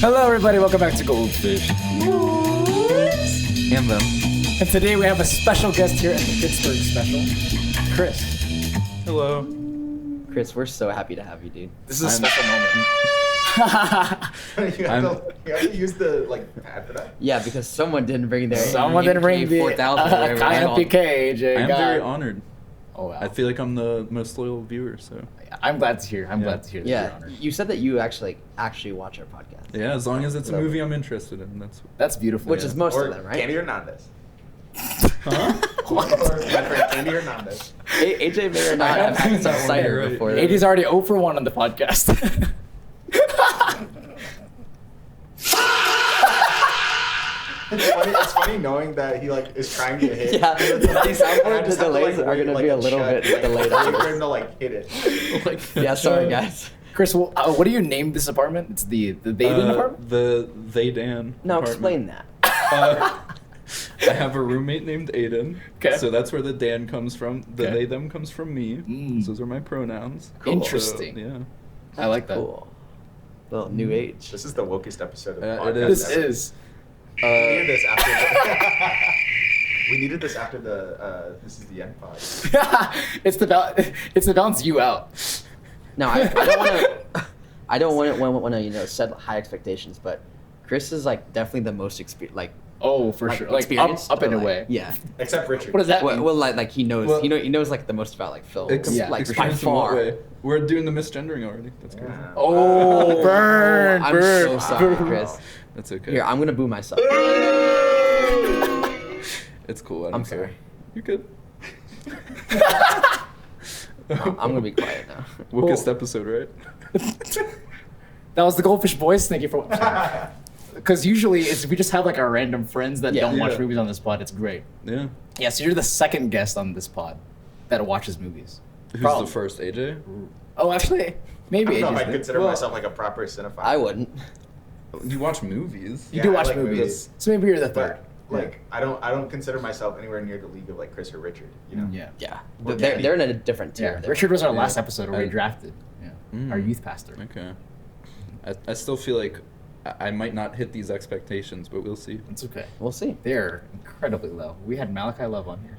Hello, everybody. Welcome back to Goldfish. And them. And today we have a special guest here at the Pittsburgh Special, Chris. Hello. Chris, we're so happy to have you, dude. This is a special moment. You have to use the pad for that. Yeah, because someone didn't bring their Someone didn't bring the 4000 or whatever it's called. IMPK, AJ. I'm very honored. Oh, wow. I feel like I'm the most loyal viewer, so. I'm glad to hear. I'm glad to hear that you're Yeah, honored. you said that you actually watch our podcast. Yeah, as long as it's a Love movie it. I'm interested in, that's. That's beautiful. Which is most Or of them, right? Candy Hernandez. Huh? Or my friend Candy Hernandez. AJ may or not have had some cider Right. before. AJ's already 0 for 1 on the podcast. It's funny knowing that he is trying to hit. Yeah, these soundboard I just have to, delays are wait, gonna be a little check, bit delayed. wait for him to hit it. Yeah, sorry guys. Chris, what do you name this apartment? It's the Theydan apartment? The Theydan. No, apartment. explain that. I have a roommate named Aiden. Okay. So that's where the Dan comes from. The Okay. they, them comes from me. Mm. Those are my pronouns. Cool. Interesting. So, yeah. I like that. Cool. Little new age. This is the wokest episode of the It podcast. is. This ever. is. We needed this after the. We needed this after the. This is the end pod. It's to balance you out. No, I don't want to set high expectations, but Chris is definitely the most Oh, for sure. Like experienced, up but, in a way. Yeah. Except Richard. What does that Well, mean? he knows Well- he knows the most about film. Yeah, by Experience in what far. way? We're doing the misgendering already. That's crazy. Yeah. Oh, burn, I'm burn. so sorry, burn. Chris. That's okay. Here, I'm gonna boo myself. It's cool. I don't I'm care. sorry. You're good. I'm gonna be quiet now. Wokest episode, right? That was the Goldfish Boys. Thank you for. Because usually we just have our random friends that Yeah. don't watch Yeah. movies on this pod. It's great. Yeah. Yeah, so you're the second guest on this pod that watches movies. Who's Probably. the first, AJ? Oh, actually, I maybe. don't know if I AJ's consider Well- myself a proper cinephile. I wouldn't. You watch movies? You Yeah, do I watch like movies. movies. So maybe you're the third. But I don't consider myself anywhere near the league of Chris or Richard. You know. Yeah. Yeah, Well, they're in a different Yeah. tier. Richard was our Yeah. last episode where we I- drafted. Yeah. Mm. Our youth pastor. Okay. I still feel like I might not hit these expectations, but we'll see. It's okay. We'll see. They're incredibly low. We had Malachi Love on here.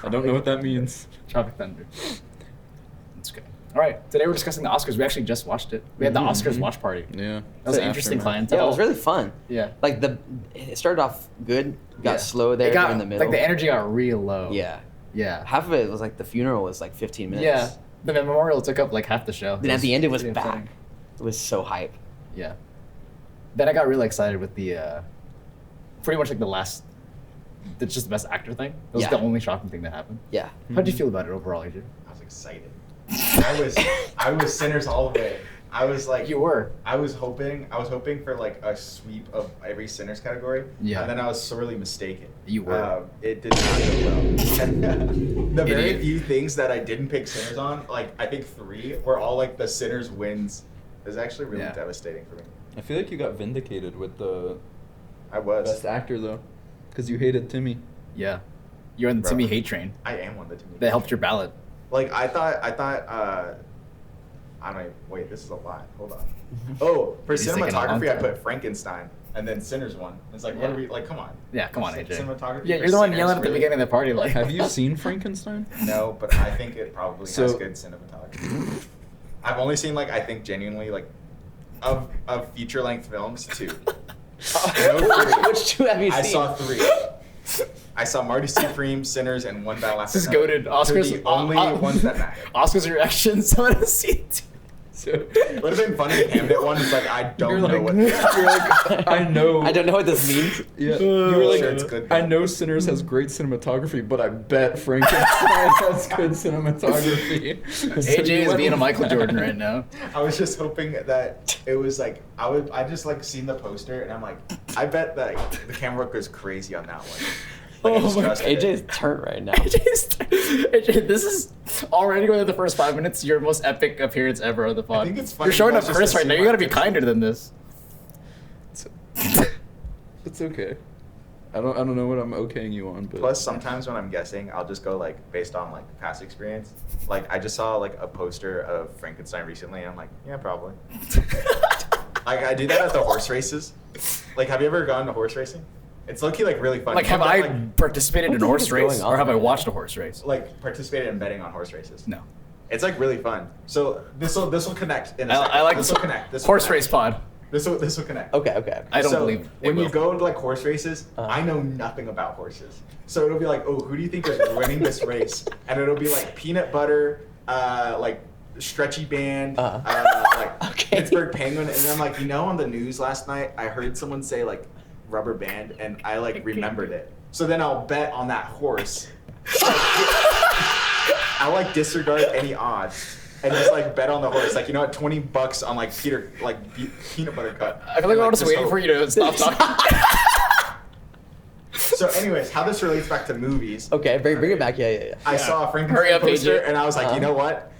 I don't know what that means. Tropic Thunder. It's okay. All right. Today we're discussing the Oscars. We actually just watched it. We had the Oscars watch party. Yeah. That was an interesting clientele. Yeah, it was really fun. Yeah. It started off good, got Yeah. slow there It got, in the middle. the energy got real low. Yeah, Yeah. half of it was the funeral was 15 minutes. Yeah. The memorial took up half the show. Then at the end it was pretty back. upsetting. It was so hype. Yeah. Then I got really excited with the, pretty much the last, it's just the best actor thing. That was Yeah. the only shocking thing that happened. Yeah. How'd you feel about it overall, AJ? I was excited. I was Sinners all the way. I was You were. I was hoping for a sweep of every Sinners category. Yeah. And then I was sorely mistaken. You were. It did not go well. And the very Idiot. few things that I didn't pick Sinners on, I think 3 were all the Sinners wins. It was actually really Yeah. devastating for me. I feel like you got vindicated with the I was. best actor, though. Because you hated Timmy. Yeah. You're on the Bro. Timmy hate train. I am one of the Timmy. That helped your ballot. I thought, I don't even, wait, this is a lot. Hold on. Oh, for He's taking a long cinematography, I time. put Frankenstein and then Sinners won. It's what are we, come on. Yeah, come on, AJ. Cinematography Yeah, for you're the one Sinners, yelling at the really? beginning of the party Have you seen Frankenstein? No, but I think it probably has So- good cinematography. I've only seen, I think genuinely, of feature-length films, 2. No, 3. Which two have you I seen? saw 3. I saw Marty Supreme, Sinners, and One Battle After This is Another. goated. They're Oscars. the only ones that matter. Oscars reactions. I want to see it. So, It would have been funny if Hamnet one is I don't you're know like, what this is. you're like, I know. I don't know what this means. Yeah, you were like, Sure, it's good, though. I know Sinners has great cinematography, but I bet Frankenstein has good cinematography. So AJ you is went being a with Michael that. Jordan right now. I was just hoping that it was I just seen the poster and I'm I bet that the camera work goes crazy on that one. I just Oh my- trusted it. AJ's turn right now. AJ, this is already going to the first 5 minutes. Your most epic appearance ever on the pod. I think it's funny You're showing up just Chris to right see now. You my got to be picture. kinder than this. It's okay. I don't know what I'm okaying you on, but Plus, sometimes when I'm guessing, I'll just go based on past experience. I just saw a poster of Frankenstein recently, and I'm yeah, probably. I do that at the horse races. Like, have you ever gone to horse racing? It's low-key, like, really fun. Like, You have get, I like, participated What in the a heck horse is race, going on or have I right watched now? a horse race? like, participated in betting on horse races? No. It's, like, really fun. So this will connect in a second. I like this will connect. This will horse connect. race pod. This will connect. Okay. I don't So, believe it when you will. go to like horse races, Uh-huh. I know nothing about horses. So it'll be like, oh, who do you think is winning this race? And it'll be like peanut butter, like stretchy band, like Okay. Pittsburgh Penguin. And then like, on the news last night, I heard someone say like rubber band, and I like remembered it. So then I'll bet on that horse. I'll like disregard any odds. And just like bet on the horse, like at $20 on like peanut butter cup. I feel like And, I'm just waiting hope. for you to stop talking. So, anyways, how this relates back to movies? Okay, bring it back. Yeah. I Yeah. saw a Hurry Frankenstein up, poster, AJ. and I was like, Uh-huh. you know what?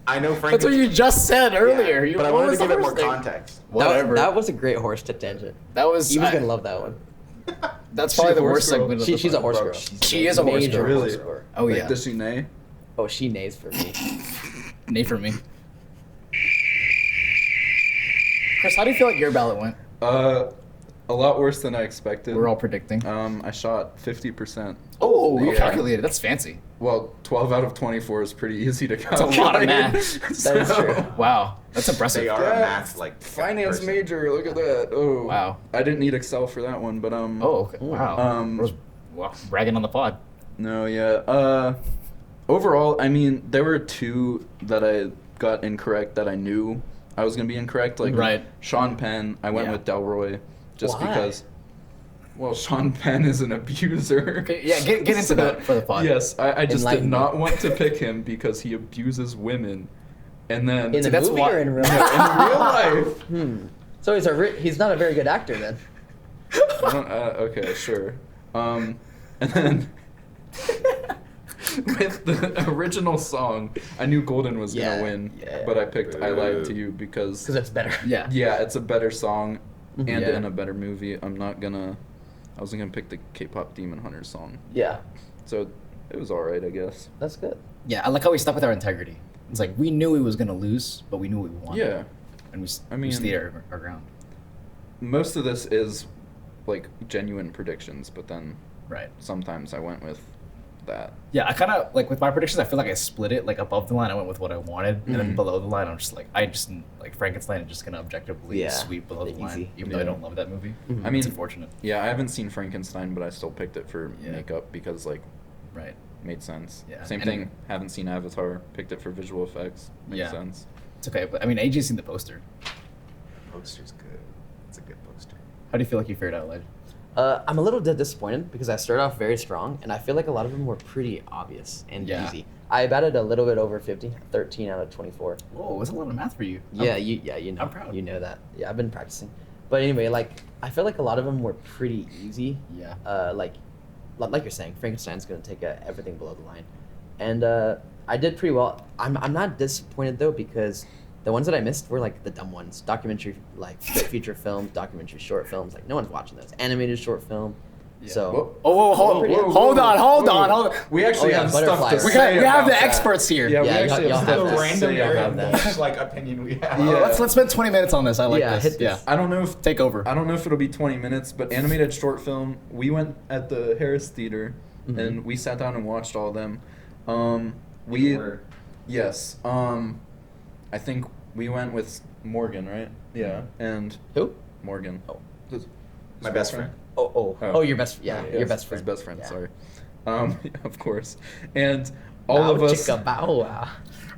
I know That's what Frankenstein. you just said earlier. but I what wanted was to the give it more horse thing? context. Whatever. That was a great horse tangent. That was. He was I- gonna love that one. That's She probably a the horse worst girl? segment. Of the She's a pod. horse Bro, girl. She is a horse Major girl. Really? horse girl. Oh Like, yeah. does she neigh? Oh, she neighs for me. Nay for me. Chris, how do you feel like your ballot went? A lot worse than I expected. We're all predicting. I shot 50%. Oh, you yeah. calculated. That's fancy. Well, 12 out of 24 is pretty easy to a calculate. lot of math. That is true. Wow, that's impressive. They are Yeah, a math like Finance person. major, look at that. Oh. Wow. I didn't need Excel for that one, but Oh, okay. Wow. Um, Bragging on the pod. No, yeah. Overall, I mean, there were two that I got incorrect that I knew I was gonna be incorrect. Like Right. Sean Penn, I went Yeah. with Delroy, just Why? because. Well, Sean Penn is an abuser. Okay, yeah, get into that for the pod. Yes, I just did Enlighten me. not want to pick him because he abuses women, and then In the that's movie why- or in real No, life? in real life. So he's not a very good actor then. I don't, okay, sure. And then with the original song, I knew Golden was Yeah, gonna win, yeah. but I picked "I Lied to You" because Because it's better. Yeah. yeah, it's a better song and Yeah. in a better movie. I wasn't gonna pick the K-pop Demon Hunters song, Yeah. so it was all right, I guess. That's good. Yeah, I like how we stuck with our integrity. It's like we knew he was gonna lose, but we knew we won. Yeah, And we, I we mean- stayed our ground. most of this is like genuine predictions, but then Right. sometimes I went with that. Yeah, I kind of like with my predictions. I feel like I split it. Like above the line, I went with what I wanted, and then Mhm. below the line, I'm just like like Frankenstein is just gonna objectively Yeah, sweep below the easy. line, even though I Yeah. don't love that movie. Mhm. I mean, It's unfortunate. Yeah, I haven't seen Frankenstein, but I still picked it for Yeah. makeup because like Right. made sense. Yeah, Same and- thing. Haven't seen Avatar. Picked it for visual effects. Makes Yeah. sense. It's okay, but I mean, AJ's seen the poster. Poster's good. It's a good poster. How do you feel like you fared out, Elijah? I'm a little disappointed because I started off very strong, and I feel like a lot of them were pretty obvious and Yeah. easy. I batted a little bit over 50, 13 out of 24. Whoa, it's a lot of math for you. Yeah, you know, I'm proud. you know that. Yeah, I've been practicing. But anyway, like I feel like a lot of them were pretty easy. Yeah. Like you're saying, Frankenstein's gonna take everything below the line, and I did pretty well. I'm not disappointed though because the ones that I missed were like the dumb ones, documentary like feature films, documentary short films. Like no one's watching those. Animated short film. Yeah. So Whoa. Oh, hold on. We actually Oh, yeah, have stuff to butterflies. We say. have about the that. experts here. Yeah, we Yeah, actually y'all have have stuff that. to Random say area about have that. that. niche like opinion we have. Yeah. Let's spend 20 minutes on this. I like Yeah, this. hit Yeah. this. I don't know if Take over. I don't know if it'll be 20 minutes, but animated short film. We went at the Harris Theater, Mhm. and we sat down and watched all of them. Yes. I think we went with Morgan, right? Yeah. And who? Morgan. Oh. His My best girlfriend? friend. Oh, your best. Yeah, Yes, your best his friend. best friend. Yeah. Sorry. Of course. And all Bow of us, chicka bow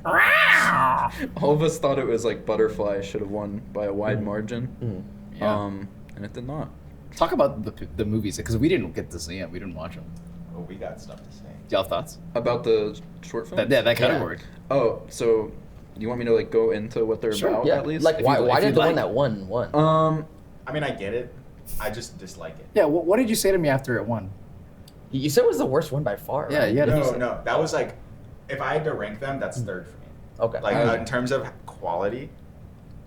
wow. all of us thought it was like Butterfly should have won by a wide margin. Mhm. Yeah. And it did not. Talk about the movies because we didn't get to see them. We didn't watch them. Oh, we got stuff to say. Y'all thoughts? About the short film. That category. Oh, so you want me to like go into what they're Sure, about Yeah, at least? like If why? you- Why if did you'd the one like. that won? I mean, I get it. I just dislike it. Yeah. What did you say to me after it won? You said it was the worst one by far. Yeah, right? yeah. No, that was like, if I had to rank them, that's third for me. Okay. Like I- in terms of quality,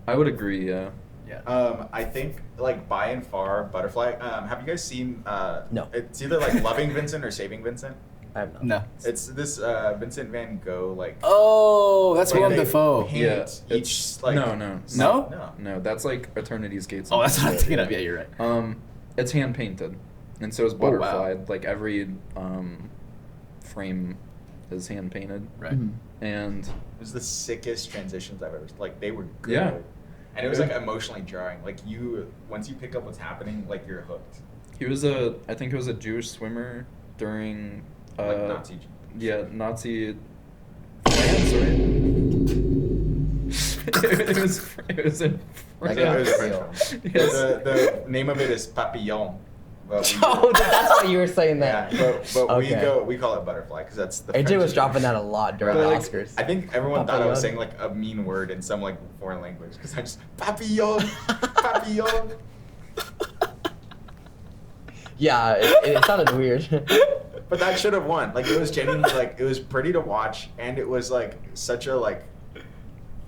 I would agree. Yeah. Yeah. I think like by and far Butterfly. Have you guys seen? No. It's either like Loving Vincent or Saving Vincent. I have not. No. It's this Vincent Van Gogh like. Oh, that's like Willem they Dafoe. paint Yeah, each like. No? No, that's like Eternity's Gates. Oh, that's what I'm thinking of. Yeah, you're right. It's hand painted, and so is Oh, wow. Butterfly. Like every frame is hand painted, Right. Mhm. and It was the sickest transitions I've ever. Like they were good. Yeah. And it was like emotionally jarring. Like once you pick up what's happening, like you're hooked. he was I think he was a Jewish swimmer during Like Nazi. Yeah, Nazi France, right? it was in Like, France. it was real. Yes. The name of it is Papillon. But we, Oh, that's why you were saying that. yeah, but Okay. we call it butterfly because that's the. AJ French was dropping that a lot during But, the like, Oscars. I think everyone thought I was Papillon. saying like a mean word in some like foreign language because I just papillon, papillon. Yeah, it sounded weird. But that should have won. Like it was genuinely like it was pretty to watch and it was like such a like,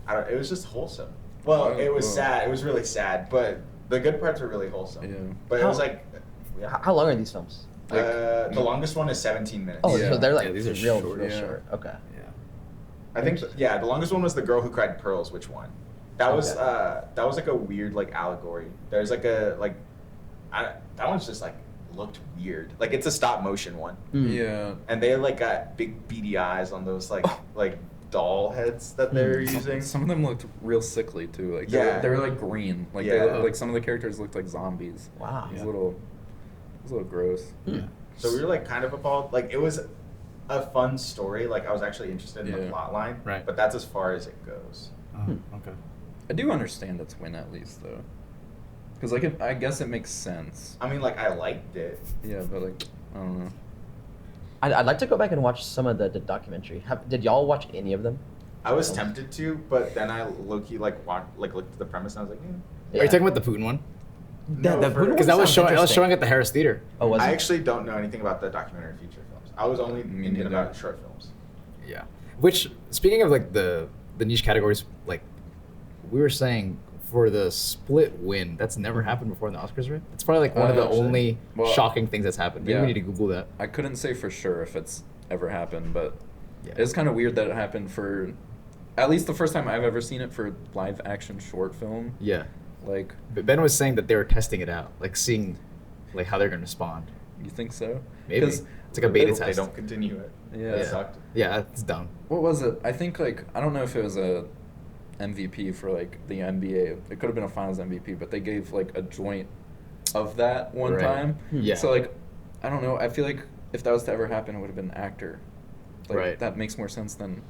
it was just wholesome. Well, it was sad. It was really sad, but the good parts were really wholesome. Yeah. But it How- was like, yeah. How long are these films? The longest one is 17 minutes. Oh, Yeah. so they're like Yeah, these are real, short, real yeah. short. Okay. Yeah. I think the longest one was The Girl Who Cried Pearls, which won. That was Okay. that was like a weird like allegory. There's like a like that one's just like looked weird. Like it's a stop motion one. Mm. Yeah. And they like got big beady eyes on those like like doll heads that they were using. Some of them looked real sickly too. Like Yeah. they were like green. Like Yeah. like some of the characters looked like zombies. Wow. It was a little gross. Hmm. So we were like kind of appalled. Like it was a fun story. Like I was actually interested in the Yeah. plot line. Right. But that's as far as it goes. Oh, okay. I do understand its win at least though, because like I guess it makes sense. I mean, like I liked it. Yeah, but like I don't know. I'd like to go back and watch some of the documentary. Did y'all watch any of them? I was tempted to, but then I low-key like looked at the premise and I was like, Are you talking about the Putin one? No, the for- Putin Because that was sounds showing. That was interesting. showing at the Harris Theater. Oh, was I it? actually don't know anything about the documentary feature films. I was only Me thinking neither. about short films. Yeah. Which, speaking of like the niche categories, like we were saying for the split win, that's never happened before in the Oscars, right? It's probably like one of the Actually, only well, shocking things that's happened. Maybe yeah. we need to Google that. I couldn't say for sure if it's ever happened, but Yeah. it's kind of weird that it happened for, at least the first time I've ever seen it for live action short film. Yeah. Like, But Ben was saying that they were testing it out, like seeing, like how they're gonna respond. you think so? Maybe 'Cause it's like a beta They test. don't continue it. Yeah. That sucked. Yeah, that's dumb. What was it? I think like I don't know if it was a MVP for like the NBA. It could have been a Finals MVP, but they gave like a joint of that one Right. time. Yeah. So like, I don't know. I feel like if that was to ever happen, it would have been actor. Like, Right. That makes more sense than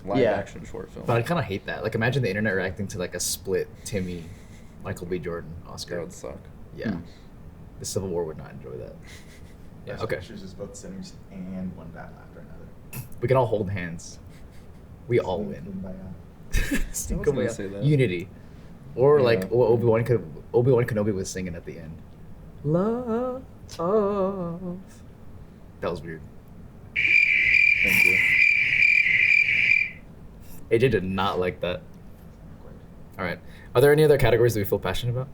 live Yeah. action short film. But I kind of hate that. Like, imagine the internet reacting to like a split Timmy, Michael B. Jordan Oscar. That would suck. Yeah. Hmm. The Civil War would not enjoy that. Yeah. Best Okay. Pictures is both sinners and one battle after another. We can all hold hands. We all win. gonna say that. Unity, or Yeah. like what Obi-Wan Kenobi was singing at the end. Love. That was weird. Thank you. AJ did not like that. All right. Are there any other categories that we feel passionate about?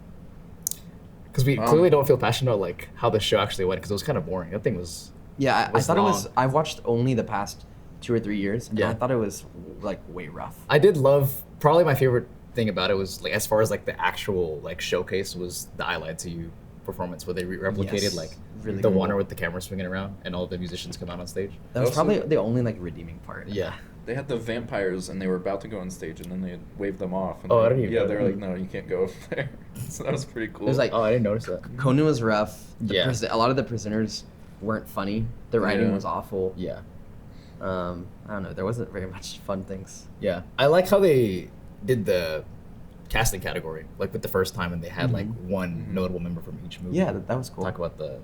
Because we clearly don't feel passionate about like how the show actually went because it was kind of boring. That thing was. Yeah, I was thought it was. long. I've watched only the past 2 or 3 years, and Yeah. I thought it was like way rough. I did love. Probably my favorite thing about it was like as far as like the actual like showcase was the I Lied to You performance where they replicated Yes. like Really the cool. one with the camera swinging around and all the musicians come out on stage. That was Also- probably the only like redeeming part. Yeah. They had the vampires and they were about to go on stage and then they waved them off. And Oh, I they- didn't even Yeah, know they were that. like, no, you can't go up there. So that was pretty cool. It was like Oh, I didn't notice that. Conan was rough. Yeah. A lot of the prisoners weren't funny. The writing Yeah. was awful. Yeah. I don't know. There wasn't very much fun things. Yeah. I like how they did the casting category like with the first time and they had like one Mhm. notable member from each movie. Yeah, that was cool. Talk about the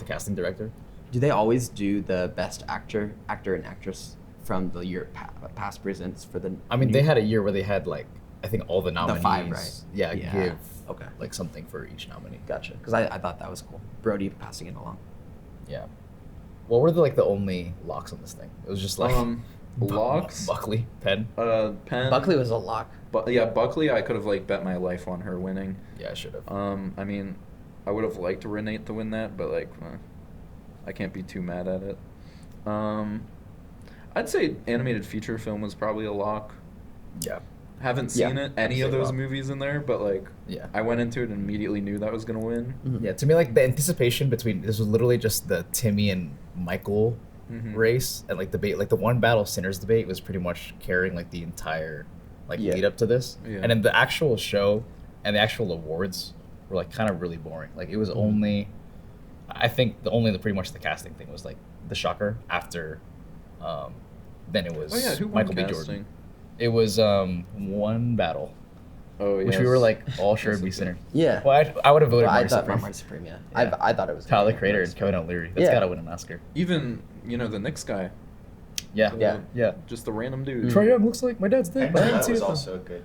casting director. Do they always do the best actor and actress from the year past presents for the? I mean, new- they had a year where they had like I think all the nominees. 5, right? Yeah, Yeah. give Okay. like something for each nominee. Gotcha. Because I thought that was cool. Brody passing it along. Yeah. What were the only locks on this thing? It was just like locks. Buckley, Penn. Penn. Buckley was a lock. But yeah, Buckley, I could have like bet my life on her winning. Yeah, I should have. I mean, I would have liked Renee to win that, but like, I can't be too mad at it. I'd say animated feature film was probably a lock. Yeah. Haven't Yeah, seen any I'd of say those lock. movies in there, but like, Yeah. I went into it and immediately knew that was gonna win. Mhm. Yeah, to me, like the anticipation between this was literally just the Timmy and Michael Mhm. race and like debate, like the one battle sinners debate was pretty much carrying like the entire like Yeah. lead up to this, Yeah. and then the actual show and the actual awards were like kind of really boring. Like it was only, I think the pretty much the casting thing was like the shocker after, then it was Oh yeah, who won Michael B. casting? Jordan. It was one battle, Oh yeah. which we were like all sure Yes, would be okay. Sinner. Yeah. Well, I would have voted Well, I Marty thought Supreme. Marty Supreme, yeah. Yeah. I thought it was Tyler gonna be Crater Marty and Kevin Supreme. O'Leary. That's Yeah. gotta win an Oscar. Even the Knicks guy. Yeah. Yeah. Yeah. Just the random dude. Troy Young looks like my dad's dad. Penn but I haven't Jillette seen was it, though. also a good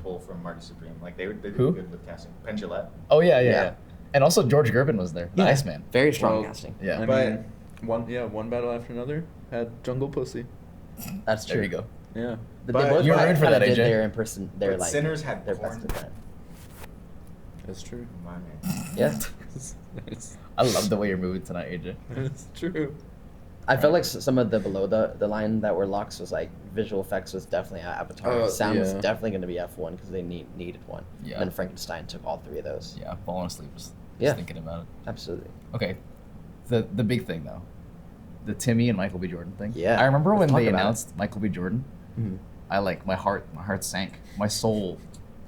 pull from Marty Supreme. Like they did Who? good with casting. Penn Jillette. Oh yeah, Yeah. yeah. And also George Gervin was there. The Yeah. Iceman. Very strong Well, casting. Yeah. I But- mean, one battle after another had Jungle Pussy. That's true. There you go. Yeah. But But they both you're kinda rooting for that, did AJ. their in person. Their But like Sinners had their porn. best at that. That's true. My man. Yeah. it's, I love the way you're moving tonight, AJ. it's true. I felt like some of the below the line that were locks was like visual effects was definitely Avatar. Sound was yeah. definitely going to be F1 because they needed one. Yeah. And then Frankenstein took all three of those. Yeah, falling asleep just Yeah. thinking about it. Absolutely. Okay. The big thing though. The Timmy and Michael B. Jordan thing. Yeah, I remember let's when talk they about it. announced Michael B. Jordan, Mhm. I like my heart sank. My soul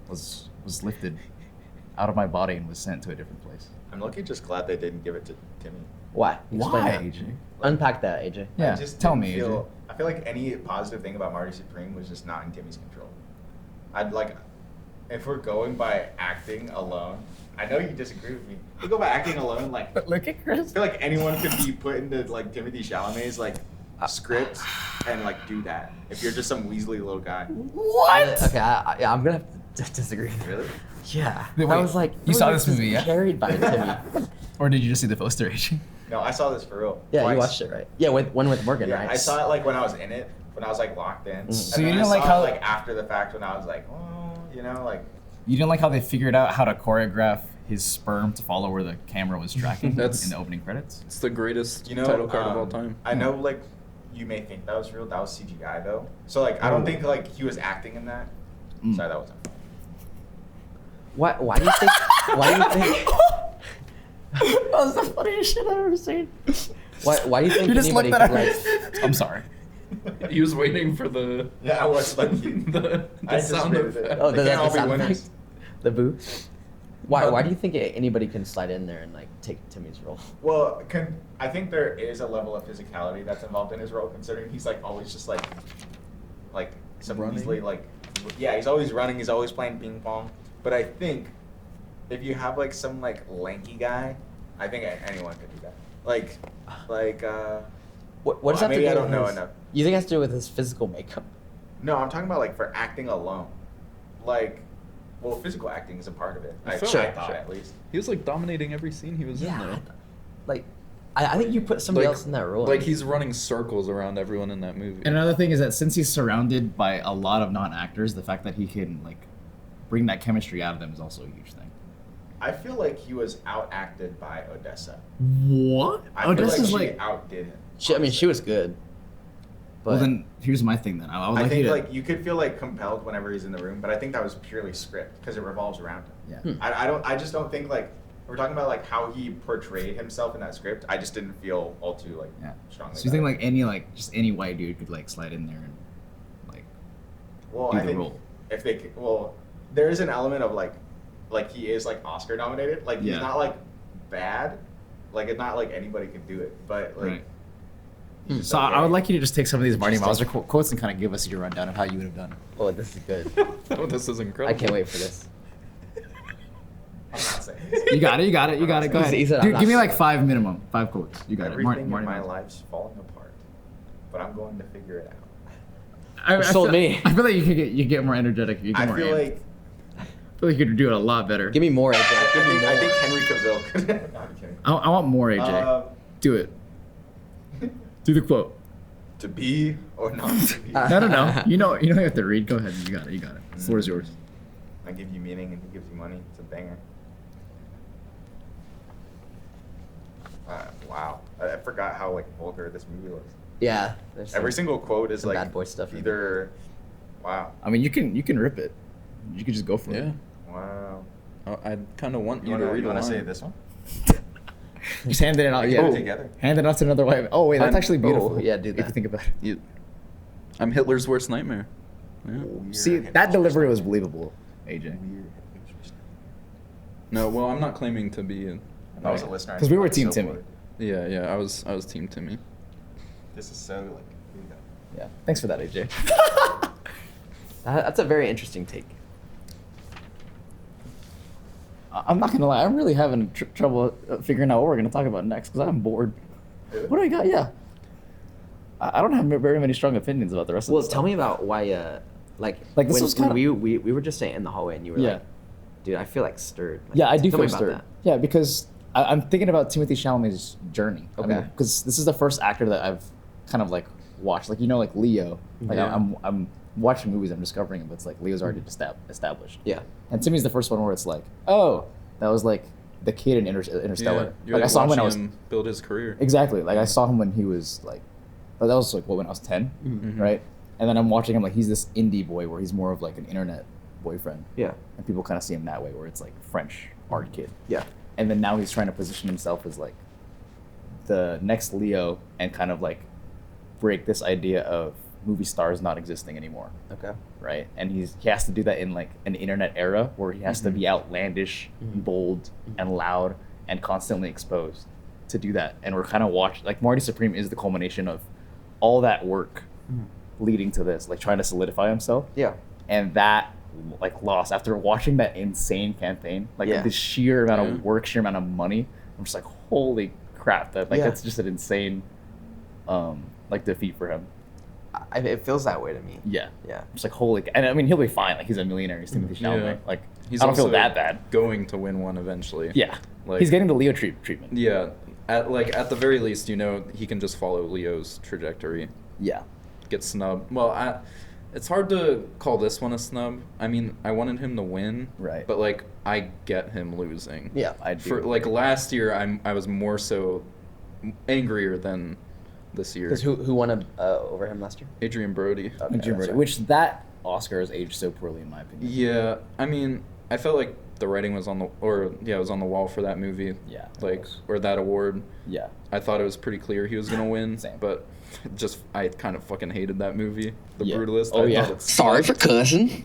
was lifted out of my body and was sent to a different place. I'm lucky just glad they didn't give it to Timmy. Why? Explain Why, that. AJ? Unpack that, AJ. Yeah, I just tell didn't me, AJ. I feel like any positive thing about Marty Supreme was just not in Timmy's control. I'd like, if we're going by acting alone, I know you disagree with me. If we go by acting alone, like, But look at I Chris. feel like anyone could be put into like Timothy Chalamet's like script and like do that. If you're just some Weasley little guy. What? Okay, yeah, I'm gonna have to disagree. Really? Yeah. Wait, I was like, you saw "Oh, this is movie, yeah?" Carried by Timmy. Or did you just see the poster, AJ? No, I saw this for real. Yeah, twice. you watched it, right? Yeah, one with Morgan, Yeah, right? I saw it like when I was in it, when I was like locked in. And So you then didn't I like saw how- it, like after the fact when I was like, oh, you know, like You didn't like how they figured out how to choreograph his sperm to follow where the camera was tracking That's- in the opening credits? It's the greatest you know, title card of all time. I know, like, you may think that was real. That was CGI, though. So, like, I don't think like he was acting in that. Mm. Sorry, that wasn't. Why do you think? Why do you think? That was the funniest shit I've ever seen. Why do you think You just anybody looked at could her. like? I'm sorry. He was waiting for the Yeah, I was like, the I sound anticipated it. effect. Oh, They the can't all be sound winners. effect? The boo. Why do you think anybody can slide in there and like take Timmy's role? Well, I think there is a level of physicality that's involved in his role, considering he's like always just like some Running? easily like, yeah, he's always running. He's always playing ping pong. But I think if you have like some like lanky guy, I think anyone could do that. Like. What does that have to maybe do I with don't know his- enough. You think it has to do with his physical makeup? No, I'm talking about like for acting alone. Like, well, physical acting is a part of it. I Sure, thought sure. at least. He was like dominating every scene he was in there. Like, I think you put somebody else in that role. Like he's running circles around everyone in that movie. And another thing is that since he's surrounded by a lot of non-actors, the fact that he can like bring that chemistry out of them is also a huge thing. I feel like he was outacted by Odessa. What? I feel Odessa's like she like. outdid him. she, I mean, she was good. But Well, then here's my thing. Then I would I like you think to. like you could feel like compelled whenever he's in the room, but I think that was purely script because it revolves around him. Yeah. I just don't think like we're talking about like how he portrayed himself in that script. I just didn't feel all too like Yeah. strongly. So you think about like any white dude could like slide in there and like well, do I the think role? if they well, there is an element of like he is like Oscar nominated. Like Yeah. he's not like bad. Like it's not like anybody could do it, but like. Right. he's So okay. I would like you to just take some of these Marty Just Mauser quotes and kind of give us your rundown of how you would have done it. oh, this is good. Oh, this is incredible. I can't wait for this. I'm not saying this. You got it. You got it. You got it. Go He ahead. said, "I'm Dude, not give me saying like 5 minimum. 5 quotes. You got it. Everything Marty in my Mauser. life's falling apart, but I'm going to figure it out. I sold feel, me. I feel like you get more energetic. You get I more feel amped. like I feel like you could do it a lot better. Give me more, AJ. Give me I more. think Henry Cavill could. No, I'm kidding. I want more, AJ. Do it. Do the quote. To be or not to be. No. You know you have to read. Go ahead. You got it. You got it. The floor is yours. I give you meaning and he gives you money. It's a banger. Wow, I forgot how like vulgar this movie was. Yeah. There's Every some- single quote is some like bad boy stuff in either. Wow. I mean, you can rip it. You can just go for Yeah. it. Wow. I kind of want you to read You a want to say line. this one? Just handing it out. We Yeah. can do it together. Hand it out to another wife. Oh wait, that's I'm- actually beautiful. oh, yeah, do If that. you think about it. You, I'm Hitler's worst nightmare. Yeah. Weird See, Hitler's that delivery worst was believable, AJ. nightmare. Weird Hitler's worst No, well, I'm not claiming to be. nightmare. If I was a listener, I'd 'Cause we be, were like, Team so Timmy. bored. Yeah, I was Team Timmy. This is so like. Here you go. Yeah. Thanks for that, AJ. That's a very interesting take. I'm not gonna lie. I'm really having trouble figuring out what we're gonna talk about next because I'm bored. Really? What do I got? Yeah. I don't have very many strong opinions about the rest of Well, this tell stuff. me about why, like Like, this when, was when kinda- we were just saying in the hallway, and you were Yeah. like, "Dude, I feel like stirred." Like, Yeah, I do tell me feel about stirred. that. Yeah, because I'm thinking about Timothy Chalamet's journey. Okay. Because this is the first actor that I've kind of like watched. Like like Leo. Like Yeah. I'm watching movies. I'm discovering him, but it's like Leo's already established. Yeah. And Timmy's the first one where it's like, oh, that was like the kid in Interstellar. Yeah, you're like I saw him when I was watching him build his career. exactly like I saw him when he was like, but that was like when I was 10, Mhm. right? And then I'm watching him like he's this indie boy where he's more of like an internet boyfriend, Yeah. and people kind of see him that way where it's like French art kid. Yeah. And then now he's trying to position himself as like the next Leo and kind of like break this idea of movie stars not existing anymore, Okay. right? And he has to do that in like an internet era where he has to Mhm. be outlandish, Mhm. bold, and loud, and constantly exposed to do that. And we're kind of like Marty Supreme is the culmination of all that work leading to this, like trying to solidify himself. Yeah. And that like loss after watching that insane campaign, like Yeah. the sheer amount Yeah. of work, sheer amount of money, I'm just like, holy crap! That like Yeah. that's just an insane, like defeat for him. It feels that way to me. Yeah, Yeah. I'm just like holy, and I mean he'll be fine. Like he's a millionaire. He's Timothy Chalamet. Yeah. Like He's I don't feel also that bad. Going to win one eventually. Yeah, Like- he's getting the Leo treatment. Yeah. At the very least, he can just follow Leo's trajectory. Yeah, Get snubbed. Well, it's hard to call this one a snub. I mean, I wanted him to win. Right. But like, I get him losing. Yeah. I do. For like last year, I was more so angrier than this year. Because who won over him last year? Adrian Brody. Okay, And Jim that's Brady, right. which that Oscar has aged so poorly in my opinion. Yeah, I mean, I felt like the writing was it was on the wall for that movie. Yeah, it Like, was. or that award. Yeah. I thought it was pretty clear he was gonna win. Same. But I kind of fucking hated that movie, The Yeah. Brutalist. Oh, I yeah. thought it Sorry for sucked. cussing.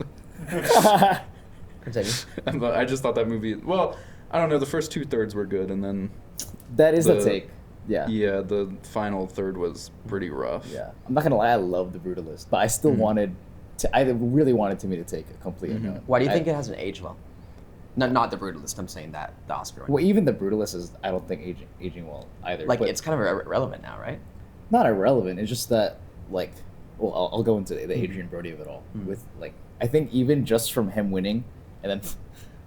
Continue. But I just thought that movie. Well, I don't know. The first 2/3 were good, and then That is the The- take. Yeah. yeah, the final third was pretty rough. Yeah. I'm not gonna lie, I love The Brutalist, but I still Mhm. I really wanted Timmy to take a complete Mhm. unknown. Why do you think it hasn't aged well? Not the Brutalist. I'm saying that the Oscar one. Well, even The Brutalist is, I don't think, aging well either. Like but it's kind of irrelevant now, right? not irrelevant. It's just that, like, well, I'll go into the Mm. Adrian Brody of it all. Mm. With, like, I think even just from him winning and then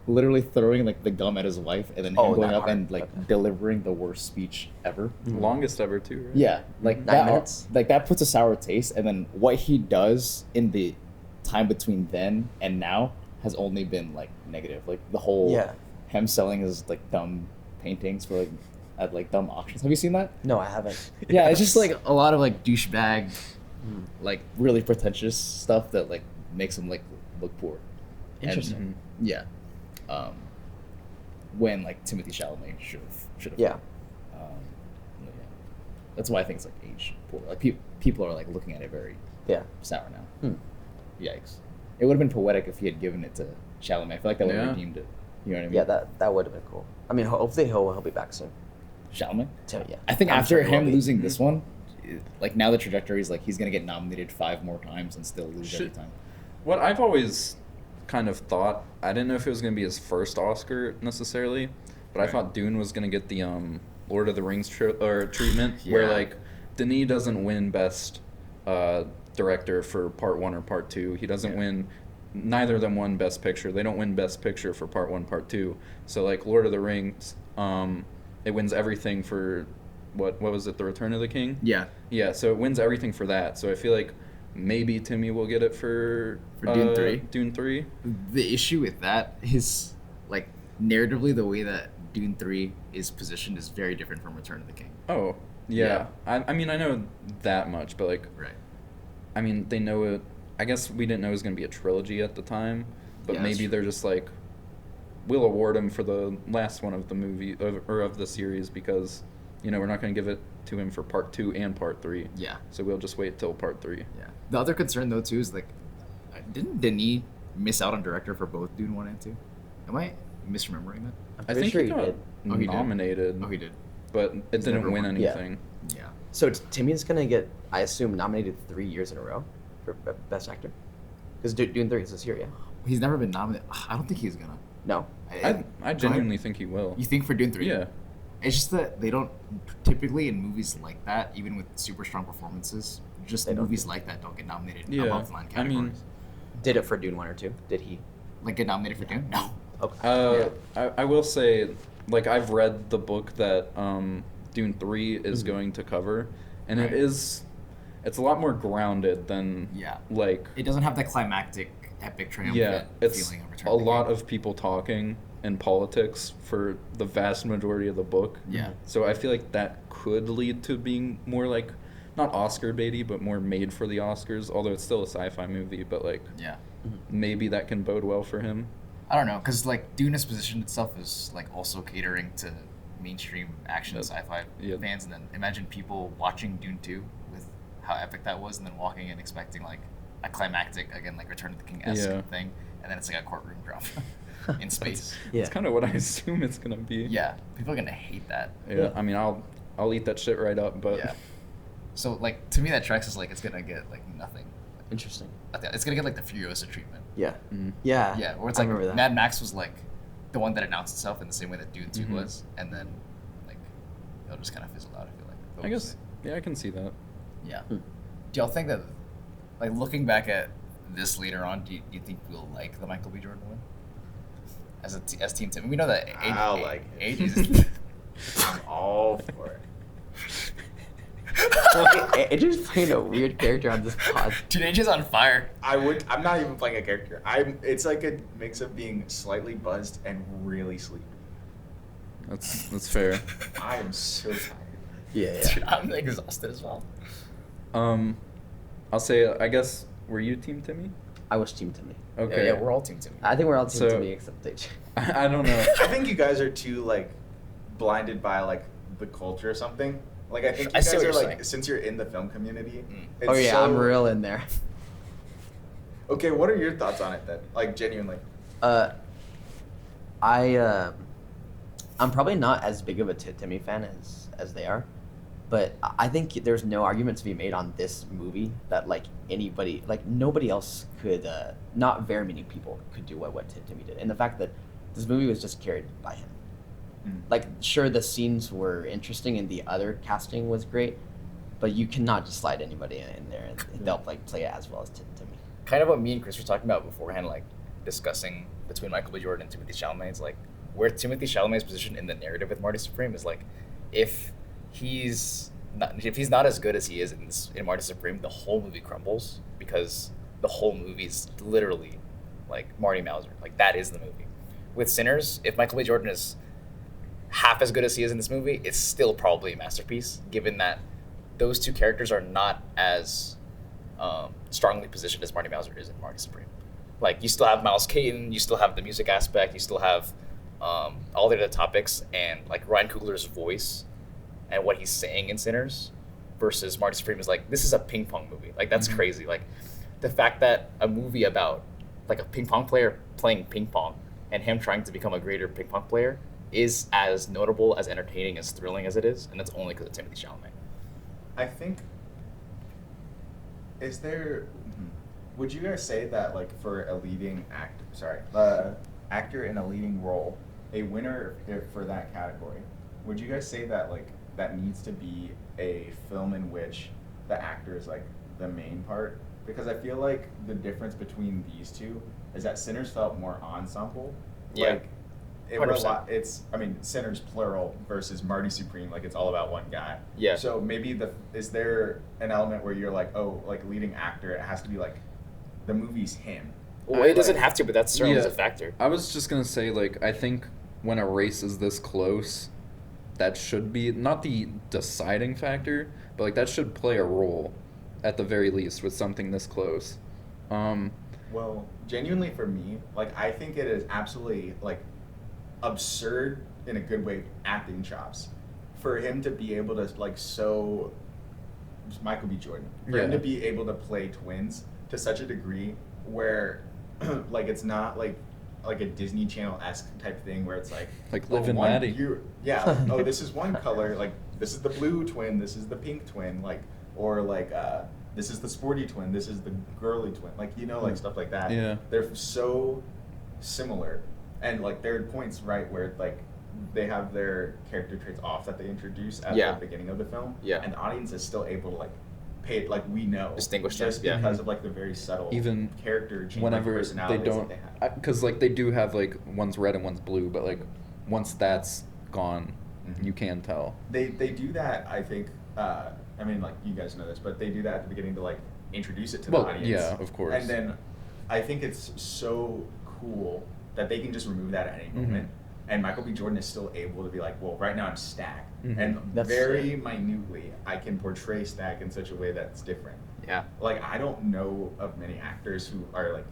literally throwing, like, the gum at his wife and then Oh, him going that up part. and, like, Okay. delivering the worst speech ever. Longest ever too. Right? Yeah, like 9 that. minutes? Like that puts a sour taste, and then what he does in the time between then and now has only been like negative. Like the whole Yeah. him selling his like dumb paintings for like at like dumb auctions. Have you seen that? No, I haven't. Yeah, it's just like a lot of like douchebag, Mm. like really pretentious stuff that like makes him like look poor. And- Interesting. yeah. When like Timothy Chalamet should have. Yeah. Yeah. That's why I think it's like age poor. Like people are like looking at it very Yeah. sour now. Hmm. Yikes! It would have been poetic if he had given it to Chalamet. I feel like that would have Yeah. redeemed it. You know what I mean? Yeah, that would have been cool. I mean, hopefully he'll be back soon. Chalamet. So, yeah. I think I'm after sure he will him be. losing this one, like now the trajectory is like he's gonna get nominated 5 more times and still lose every Should- time. What I've always kind of thought, I didn't know if it was going to be his first Oscar necessarily, but I Right. thought Dune was going to get the Lord of the Rings treatment, where Yeah. like Denis doesn't win Best Director for Part 1 or Part 2. He doesn't Yeah. win. Neither of them won Best Picture. They don't win Best Picture for Part 1, Part 2. So like Lord of the Rings, it wins everything for what was it? The Return of the King. Yeah. Yeah, so it wins everything for that. So I feel like maybe Timmy will get it for Dune 3? Dune 3. The issue with that is like narratively the way that Dune 3 is positioned is very different from Return of the King. Oh, yeah. I mean, I know that much, but like, Right. I mean, they know it. I guess we didn't know it was going to be a trilogy at the time, but Yeah, that's maybe true. they're just like, we'll award him for the last one of the movie or of the series because, you know, we're not going to give it to him for part 2 and part 3. Yeah. So we'll just wait till part 3. Yeah. The other concern though too is like, didn't Denis miss out on director for both Dune 1 and 2? Am I misremembering that? I'm I pretty think sure he he got did. Oh, he did? nominated, Oh, he did. but it He's never didn't win won. Yeah. anything. Yeah. So Timmy's gonna get, I assume, nominated 3 years in a row for Best Actor. Because Dune 3 is this year, yeah. He's never been nominated. I don't think he's gonna. No. I genuinely think he will. You think for Dune 3? Yeah. It's just that they don't typically in movies like that, even with super strong performances, just They don't. movies like that don't get nominated Yeah, above the line I mean- categories. Did it for Dune 1 or 2? Did he? Like get nominated for Dune? No. Okay. I will say, like, I've read the book that Dune 3 is Mhm. going to cover, and Right. it's a lot more grounded than, Yeah. like, It doesn't have the climactic, epic, yeah, triumphant it's feeling of Return a of the lot King. of people talking in politics for the vast majority of the book. Yeah. So I feel like that could lead to being more, like, not Oscar baity, but more made for the Oscars, although it's still a sci-fi movie, but, like, Yeah. maybe that can bode well for him. I don't know, because like Dune has positioned itself as like also catering to mainstream action Yeah. sci-fi Yeah. fans, and then imagine people watching Dune 2 with how epic that was, and then walking in expecting like a climactic, again, like Return of the King-esque Yeah. thing, and then it's like a courtroom drama in space. Yeah. It's kind of what I assume it's gonna be. Yeah, people are gonna hate that. Yeah. I mean, I'll eat that shit right up, but Yeah. So like to me, that tracks is like it's gonna get like nothing. Interesting. It's gonna get like the Furiosa treatment. Yeah. Mhm. Yeah. Yeah, where it's I like remember that. Mad Max was like the one that announced itself in the same way that Dune 2 Mhm. was, and then like it'll just kind of fizzle out. I feel like. I guess, yeah, I can see that. Yeah. Hmm. Do y'all think that, like, looking back at this later on, do you think we'll like the Michael B. Jordan win? As Team Tim, we know that I'll like it. age is. I'm all for it. AJ's playing a weird character on this pod. Teenage is on fire. I'm not even playing a character. It's like a mix of being slightly buzzed and really sleepy. That's fair. I am so tired. Yeah, Dude, yeah. I'm exhausted as well. I'll say, I guess, were you Team Timmy? I was Team Timmy. Okay. Yeah, we're all Team Timmy. I think we're all Team So- Timmy except AJ. I don't know. I think you guys are too like blinded by like the culture or something. Like I think you I see guys what are you're like saying. since you're in the film community. Mm. it's Oh yeah, so- I'm real in there. Okay, what are your thoughts on it then? Like genuinely. I'm probably not as big of a Timmy fan as they are, but I think there's no argument to be made on this movie that like anybody, like nobody else could, not very many people could do what Timmy did, and the fact that this movie was just carried by him. Like, sure, the scenes were interesting and the other casting was great, but you cannot just slide anybody in there and they'll like play it as well as Timmy. Kind of what me and Chris were talking about beforehand, like discussing between Michael B. Jordan and Timothée Chalamet, is like where Timothée Chalamet's position in the narrative with Marty Supreme is like if he's not as good as he is in Marty Supreme, the whole movie crumbles because the whole movie's literally like Marty Mauser. Like that is the movie. With Sinners, if Michael B. Jordan is half as good as he is in this movie, it's still probably a masterpiece, given that those two characters are not as strongly positioned as Marty Mauser is in Marty Supreme. Like, you still have Miles Caton, you still have the music aspect, you still have all the other topics, and, like, Ryan Coogler's voice and what he's saying in Sinners versus Marty Supreme is, like, this is a ping pong movie. Like, that's crazy. Like, the fact that a movie about, like, a ping pong player playing ping pong and him trying to become a greater ping pong player is as notable, as entertaining, as thrilling as it is, and it's only because of Timothée Chalamet. I think. Is there? Would you guys say that like for a leading actor in a leading role, a winner for that category, would you guys say that like that needs to be a film in which the actor is like the main part? Because I feel like the difference between these two is that Sinners felt more ensemble. Yeah. Like, Sinners plural versus Marty Supreme, like it's all about one guy. Yeah. So maybe is there an element where you're like, oh, like leading actor, it has to be like, the movie's him. Well, it doesn't have to, but that certainly is a Yeah. factor. I was just gonna say, like, I think when a race is this close, that should be not the deciding factor, but like that should play a role at the very least with something this close. Well, genuinely for me, like I think it is absolutely like absurd in a good way acting chops for him to be able to like Michael B. Jordan, for him to be able to play twins to such a degree where like it's not like a Disney Channel-esque type thing where it's like Liv and Maddie. Oh, this is one color, like this is the blue twin, this is the pink twin, like, or like this is the sporty twin, this is the girly twin, like, you know, like stuff like that. Yeah. They're so similar, and like there are points right where like they have their character traits off that they introduce at the beginning of the film, and the audience is still able to like pay it, like we know distinguish them, just because of like the very subtle even character change, whenever like, they personalities don't, that they have. because like they do have like one's red and one's blue, but like once that's gone, you can tell. They do that, I think. I mean, like you guys know this, but they do that at the beginning to like introduce it to the audience. Yeah, of course. And then I think it's so cool that they can just remove that at any moment. And Michael B. Jordan is still able to be like, well, right now I'm Stack. And very minutely, I can portray Stack in such a way that's different. Yeah. Like, I don't know of many actors who are like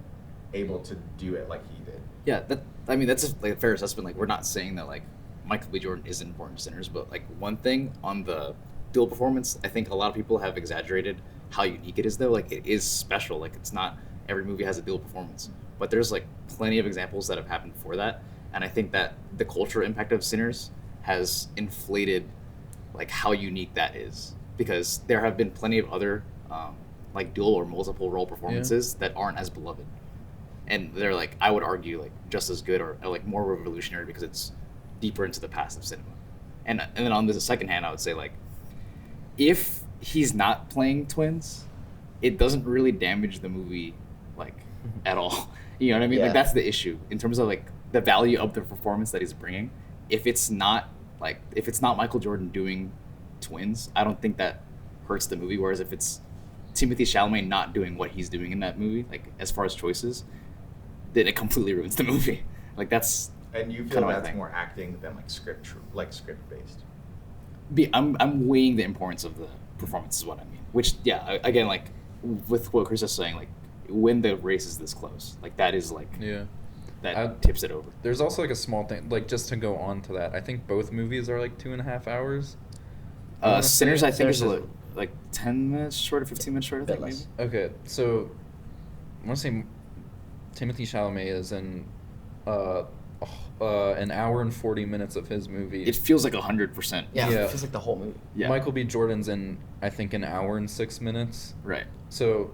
able to do it like he did. Yeah, that's like a fair assessment. Like, we're not saying that like Michael B. Jordan isn't Born Sinners, but like one thing on the dual performance, I think a lot of people have exaggerated how unique it is though. Like, it is special. Like, it's not every movie has a dual performance, but there's like plenty of examples that have happened before that. And I think that the cultural impact of Sinners has inflated like how unique that is, because there have been plenty of other like dual or multiple role performances that aren't as beloved, and they're like, I would argue, like just as good or like more revolutionary because it's deeper into the past of cinema. And then on the second hand, I would say like if he's not playing twins, it doesn't really damage the movie like at all. You know what I mean? Like that's the issue in terms of like the value of the performance that he's bringing. If it's not Michael Jordan doing twins, I don't think that hurts the movie. Whereas if it's Timothée Chalamet not doing what he's doing in that movie, like as far as choices, then it completely ruins the movie. Like that's. And you feel that's more acting than like script based. I'm weighing the importance of the performance is what I mean. Which again, like with what Chris is saying, like when the race is this close, like that is like that tips it over. There's also like a small thing, like just to go on to that. I think both movies are like 2.5 hours. Sinners, I think, is like 10 minutes short or 15 minutes short. I think maybe. Okay, so I want to say Timothée Chalamet is in an hour and 40 minutes of his movie. It feels like 100%. Yeah, it feels like the whole movie. Yeah. Michael B. Jordan's in, I think, an hour and 6 minutes. Right. So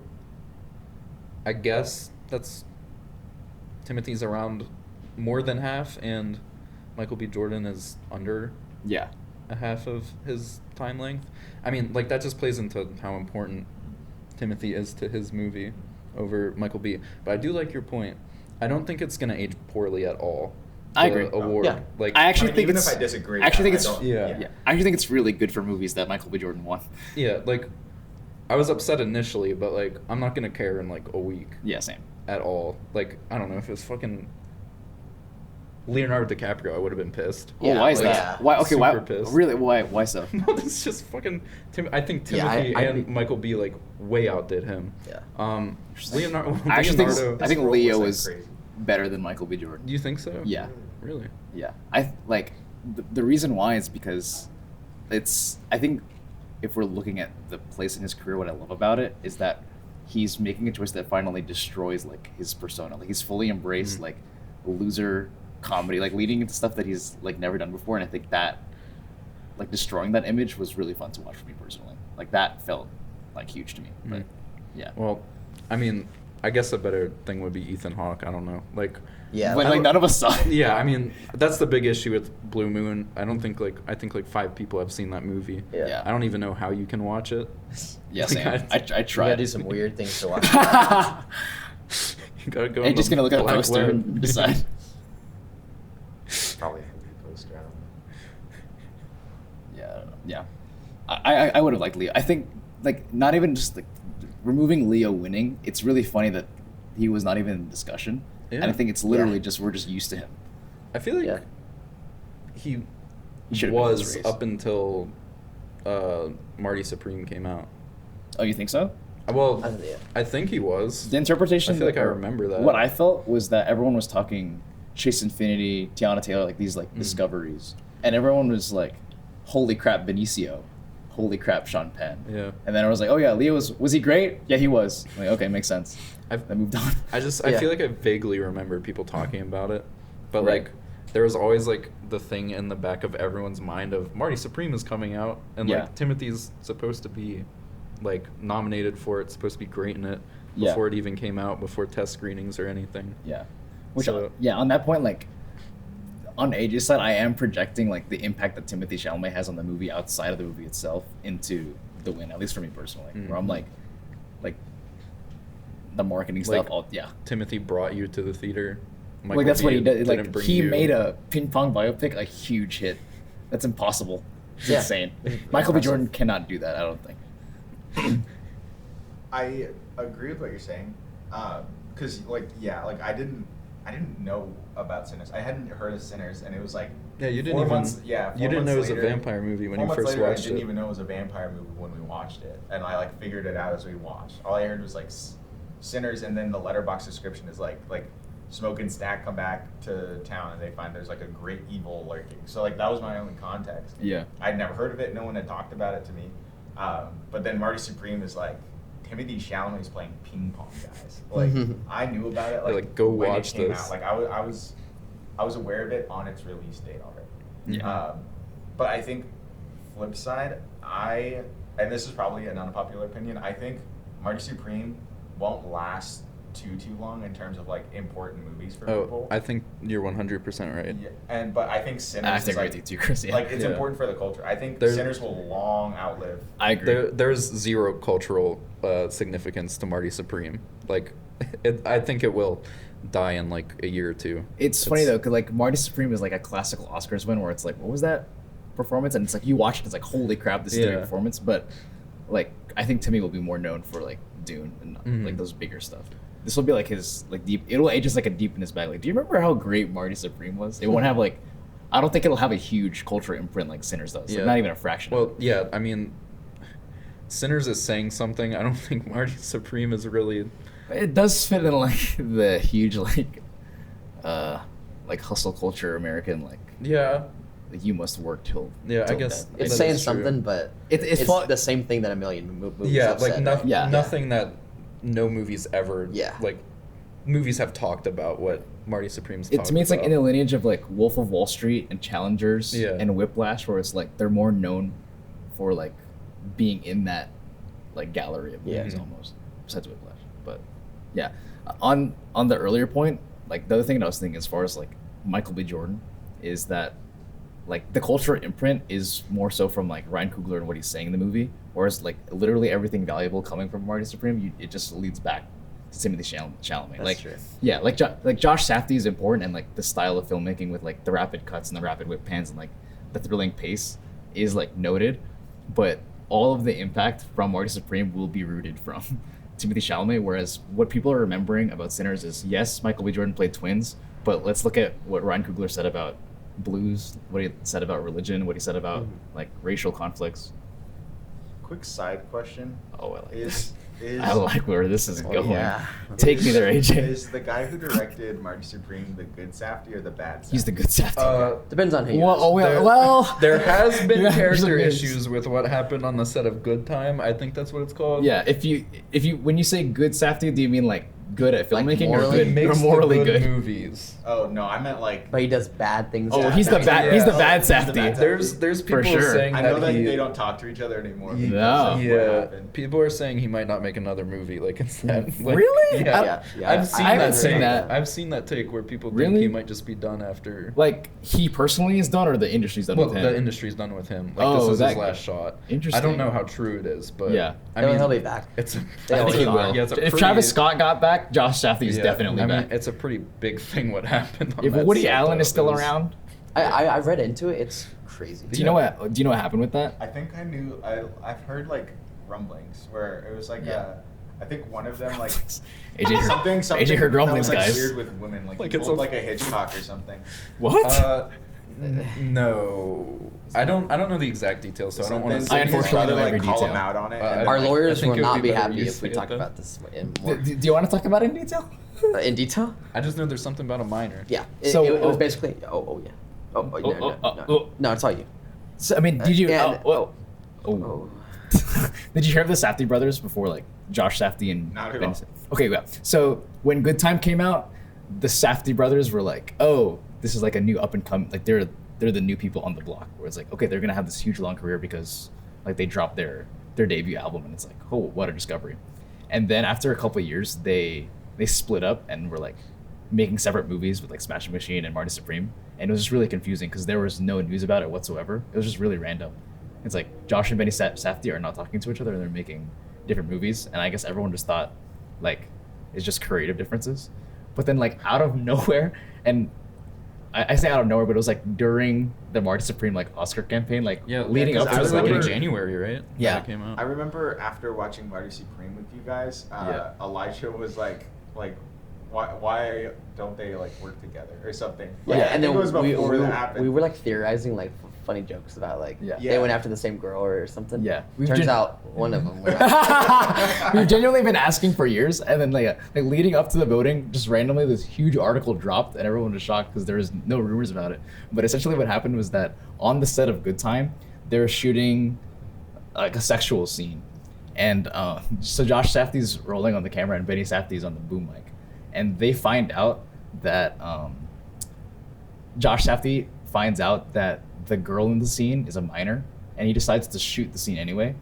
I guess that's Timothy's around more than half, and Michael B. Jordan is under a half of his time length. I mean, like, that just plays into how important Timothy is to his movie over Michael B. But I do like your point. I don't think it's going to age poorly at all. I agree. Award. Yeah. Like, I actually think even it's. if I disagree, I actually think it's. Yeah. I actually think it's really good for movies that Michael B. Jordan won. Yeah, like, I was upset initially, but, like, I'm not going to care in, like, a week. Yeah, same. At all. Like, I don't know, if it was fucking Leonardo DiCaprio, I would have been pissed. Oh, why is like, that? Why? Okay, why? Pissed. Really? Why so? No, it's just fucking. I think Timothy and Michael B. like way outdid him. Yeah. Leonardo. I think Leo was is better than Michael B. Jordan. Do you think so? Yeah. Really? Yeah. I like the reason why is because it's. I think if we're looking at the place in his career, what I love about it is that he's making a choice that finally destroys like his persona. Like he's fully embraced like loser comedy, like leading into stuff that he's like never done before. And I think that like destroying that image was really fun to watch for me personally. Like that felt like huge to me. But yeah. Well, I mean, I guess a better thing would be Ethan Hawke. I don't know. Like. Yeah. Like none of us saw it. Yeah, I mean, that's the big issue with Blue Moon. I think like 5 people have seen that movie. Yeah. I don't even know how you can watch it. Yeah, same. I You tried. gotta do some weird things to watch. You gotta go. I'm on just the gonna look at the black poster web. and decide. Probably a movie poster. I don't know. Yeah, I don't know. Yeah. I would have liked Leo. I think like not even just like removing Leo winning. It's really funny that he was not even in discussion. Yeah. And I think it's literally just we're just used to him. I feel like he should've been in this was race. up until Marty Supreme came out. Oh, you think so? Well, Yeah. I think he was. The interpretation. I feel like I remember that. What I felt was that everyone was talking Chase Infinity, Tiana Taylor, like these like Mm. discoveries, and everyone was like, "Holy crap, Benicio! Holy crap, Sean Penn!" Yeah. And then I was like, "Oh yeah, Leo was he great? Yeah, he was." I'm like, okay, makes sense. I moved on. I Yeah. feel like I vaguely remember people talking about it, but Right. like there was always like the thing in the back of everyone's mind of Marty Supreme is coming out, and Yeah. like Timothy's supposed to be like nominated for it, supposed to be great in it Yeah. before it even came out, before test screenings or anything. Yeah. Which So- yeah, on that point, like on AJ's side, I am projecting like the impact that Timothy Chalamet has on the movie outside of the movie itself into the win, at least for me personally. Where I'm Mhm. like the marketing Like, stuff. All yeah. Timothy brought you to the theater. Michael Like that's what he B. did. didn't Like bring he you. made a ping pong biopic a huge hit. That's impossible. It's Yeah. insane. It's Michael B. impressive. Jordan cannot do that. I don't think. I agree with what you're saying, because like I didn't know about Sinners. I hadn't heard of Sinners, and it was like Yeah, you didn't 4 even. months. Yeah, you 4 didn't know it months was a later- vampire movie when 4 you months first later, watched I didn't it. even know it was a vampire movie when we watched it, and I like figured it out as we watched. All I heard was like Sinners, and then the letterbox description is like Smoke and Stack come back to town, and they find there's like a great evil lurking. So like that was my only context. Yeah. I'd never heard of it. No one had talked about it to me. But then Marty Supreme is like, Timothy Chalamet is playing ping pong, guys. Like I knew about it. Like, go when watch it came this. out. Like I was aware of it on its release date already. Yeah. But I think flip side, and this is probably an unpopular opinion. I think Marty Supreme won't last too long in terms of like important movies for people. I think you're 100% right. Yeah, but I think Sinners I have to is agree like, with you too, Chris. Yeah. like it's Yeah. important for the culture. I think There's- Sinners will long outlive. I agree. There's zero cultural significance to Marty Supreme. Like, I think it will die in like a year or two. It's funny though, because like Marty Supreme is like a classical Oscars win, where it's like, what was that performance? And it's like you watch it, it's like, holy crap, this is a great Yeah. performance. But like, I think Timmy will be more known for like Dune and Mhm. like those bigger stuff. This will be like his like deep. It'll age just like a deep in his bag. Like, do you remember how great Marty Supreme was? It won't have like, I don't think it'll have a huge cultural imprint like Sinners does. Like, Yeah. not even a fraction. Well, yeah, I mean, Sinners is saying something. I don't think Marty Supreme is really. It does fit in like the huge like hustle culture American like Yeah, you must work till Yeah, I till guess death. It's that saying is true. something, but It's it's fun- the same thing that a million movies yeah, have like said, no, right? Yeah. nothing that no movies ever. Yeah. Like, movies have talked about what Marty Supreme's. To me, it's like about. in the lineage of like Wolf of Wall Street and Challengers Yeah. and Whiplash, where it's like they're more known for like being in that like gallery of movies Yeah. almost, besides Whiplash. But yeah, on the earlier point, like the other thing that I was thinking as far as like Michael B. Jordan is that like the cultural imprint is more so from like Ryan Coogler and what he's saying in the movie, whereas like literally everything valuable coming from Marty Supreme, it just leads back to Timothy Chalamet. That's like true. yeah, like like Josh Safdie is important, and like the style of filmmaking with like the rapid cuts and the rapid whip pans and like the thrilling pace is like noted, but all of the impact from Marty Supreme will be rooted from Timothy Chalamet. Whereas what people are remembering about Sinners is yes, Michael B. Jordan played twins, but let's look at what Ryan Coogler said about blues, what he said about religion, what he said about like racial conflicts. Quick side question: Oh, I like Is I like where this is Oh, going. yeah. Take me there, AJ. Is the guy who directed Marty Supreme the good Safdie or the bad Safdie? He's the good Safdie. Depends on who you Well, ask. oh, well, There has been Yeah, character there's- issues with what happened on the set of Good Time. I think that's what it's called. Yeah, if you when you say good Safdie, do you mean like good at Like filmmaking or morally? good He makes or morally the good, good? movies. Oh no, I meant like. But he does bad things. Oh, Yeah. he's the bad. Yeah. He's the Oh, bad he's the Safdie. bad Safdie. There's For people sure. saying I know that he, they don't talk to each other anymore. because No. of what Yeah, happened. people are saying he might not make another movie. Like instead, like, Really? Yeah, Yeah, I've seen I haven't that. seen take. that. I've seen that take where people think Really? he might just be done after. Like he personally is done, or the industry's done Well, with him. the industry's done with him. Like Oh, this is that- his last shot. Interesting. I don't know how true it is, but Yeah. He'll be back. It's a, They I think he always will. Yeah, it's a if pretty- Travis Scott got back, Josh Safdie is yeah, definitely I mean, back. it's a pretty big thing what happened. On If that Woody set, Allen though. is still It was- around, I've read into it. It's crazy. do you know what happened with that? I think I knew. I've heard like rumblings where it was like. Yeah. I think one of them like. AJ heard, something AJ heard that rumblings, was, like, guys. weird with women, like Like he it's pulled a- like a Hitchcock or something. What? No, I don't know the exact details, so I don't want to. I unfortunately to know every call detail. him out on it. Our I lawyers think will it would not be be better happy you if we say it, talk though. about this in more Do you want to talk about it in detail? in detail. I just know there's something about a minor. Yeah. So- It was basically. Oh yeah. No, it's all you. So, I mean, did you? And- oh. Oh. Did you hear of the Safdie brothers before, like Josh Safdie and Not at Ben all. Okay, yeah. So when Good Time came out, the Safdie brothers were like, "Oh, this is like a new up and come. Like they're the new people on the block." Where it's like, okay, they're gonna have this huge long career because like they dropped their debut album, and it's like, oh, what a discovery. And then after a couple of years, they split up and were like making separate movies with like Smashing Machine and Marty Supreme, and it was just really confusing because there was no news about it whatsoever. It was just really random. It's like Josh and Benny Safdie are not talking to each other and they're making different movies, and I guess everyone just thought like it's just creative differences. But then like out of nowhere, and I say out of nowhere, but it was like during the Marty Supreme like Oscar campaign, like leading 'cause up I to It was the like in voting. January, right? Yeah. That it came out. I remember after watching Marty Supreme with you guys, Elijah was like, why don't they like work together or something? Like, Yeah, I and think then it was before that happened. we were like theorizing like funny jokes about like Yeah. they went after the same girl or something. Yeah. Turns out one of them. We've genuinely been asking for years, and then like leading up to the voting, just randomly this huge article dropped, and everyone was shocked because there was no rumors about it. But essentially, what happened was that on the set of Good Time, they were shooting like a sexual scene, and so Josh Safdie's rolling on the camera, and Benny Safdie's on the boom mic, and they find out that Josh Safdie finds out that the girl in the scene is a minor, and he decides to shoot the scene anyway.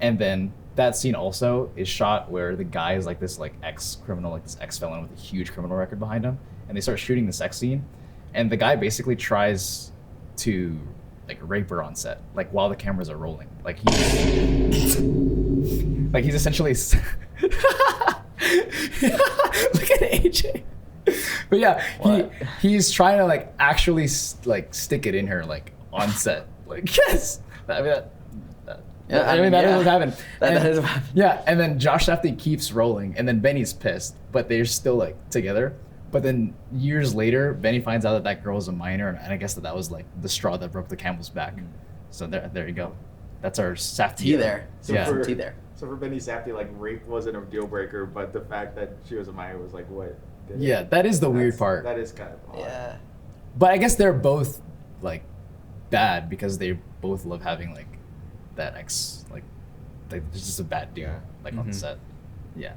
And then that scene also is shot where the guy is like this like ex-criminal, like this ex-felon with a huge criminal record behind him, and they start shooting the sex scene, and the guy basically tries to like rape her on set, like while the cameras are rolling. Like he's essentially look at AJ. But yeah, he's trying to like actually like stick it in her like on set. Like yes, I mean that is what happened. That is what happened. Yeah, and then Josh Safdie keeps rolling, and then Benny's pissed, but they're still like together. But then years later, Benny finds out that girl is a minor, and I guess that was like the straw that broke the camel's back. So there you go. That's our Safdie. Tea there. Yeah. Some tea there. So for Benny Safdie, like rape wasn't a deal breaker, but the fact that she was a minor was like what? did it. Yeah, that is the weird part. That is kind of odd. Yeah. But I guess they're both like bad because they both love having like that ex like it's just a bad dude Yeah. like on the set. Yeah.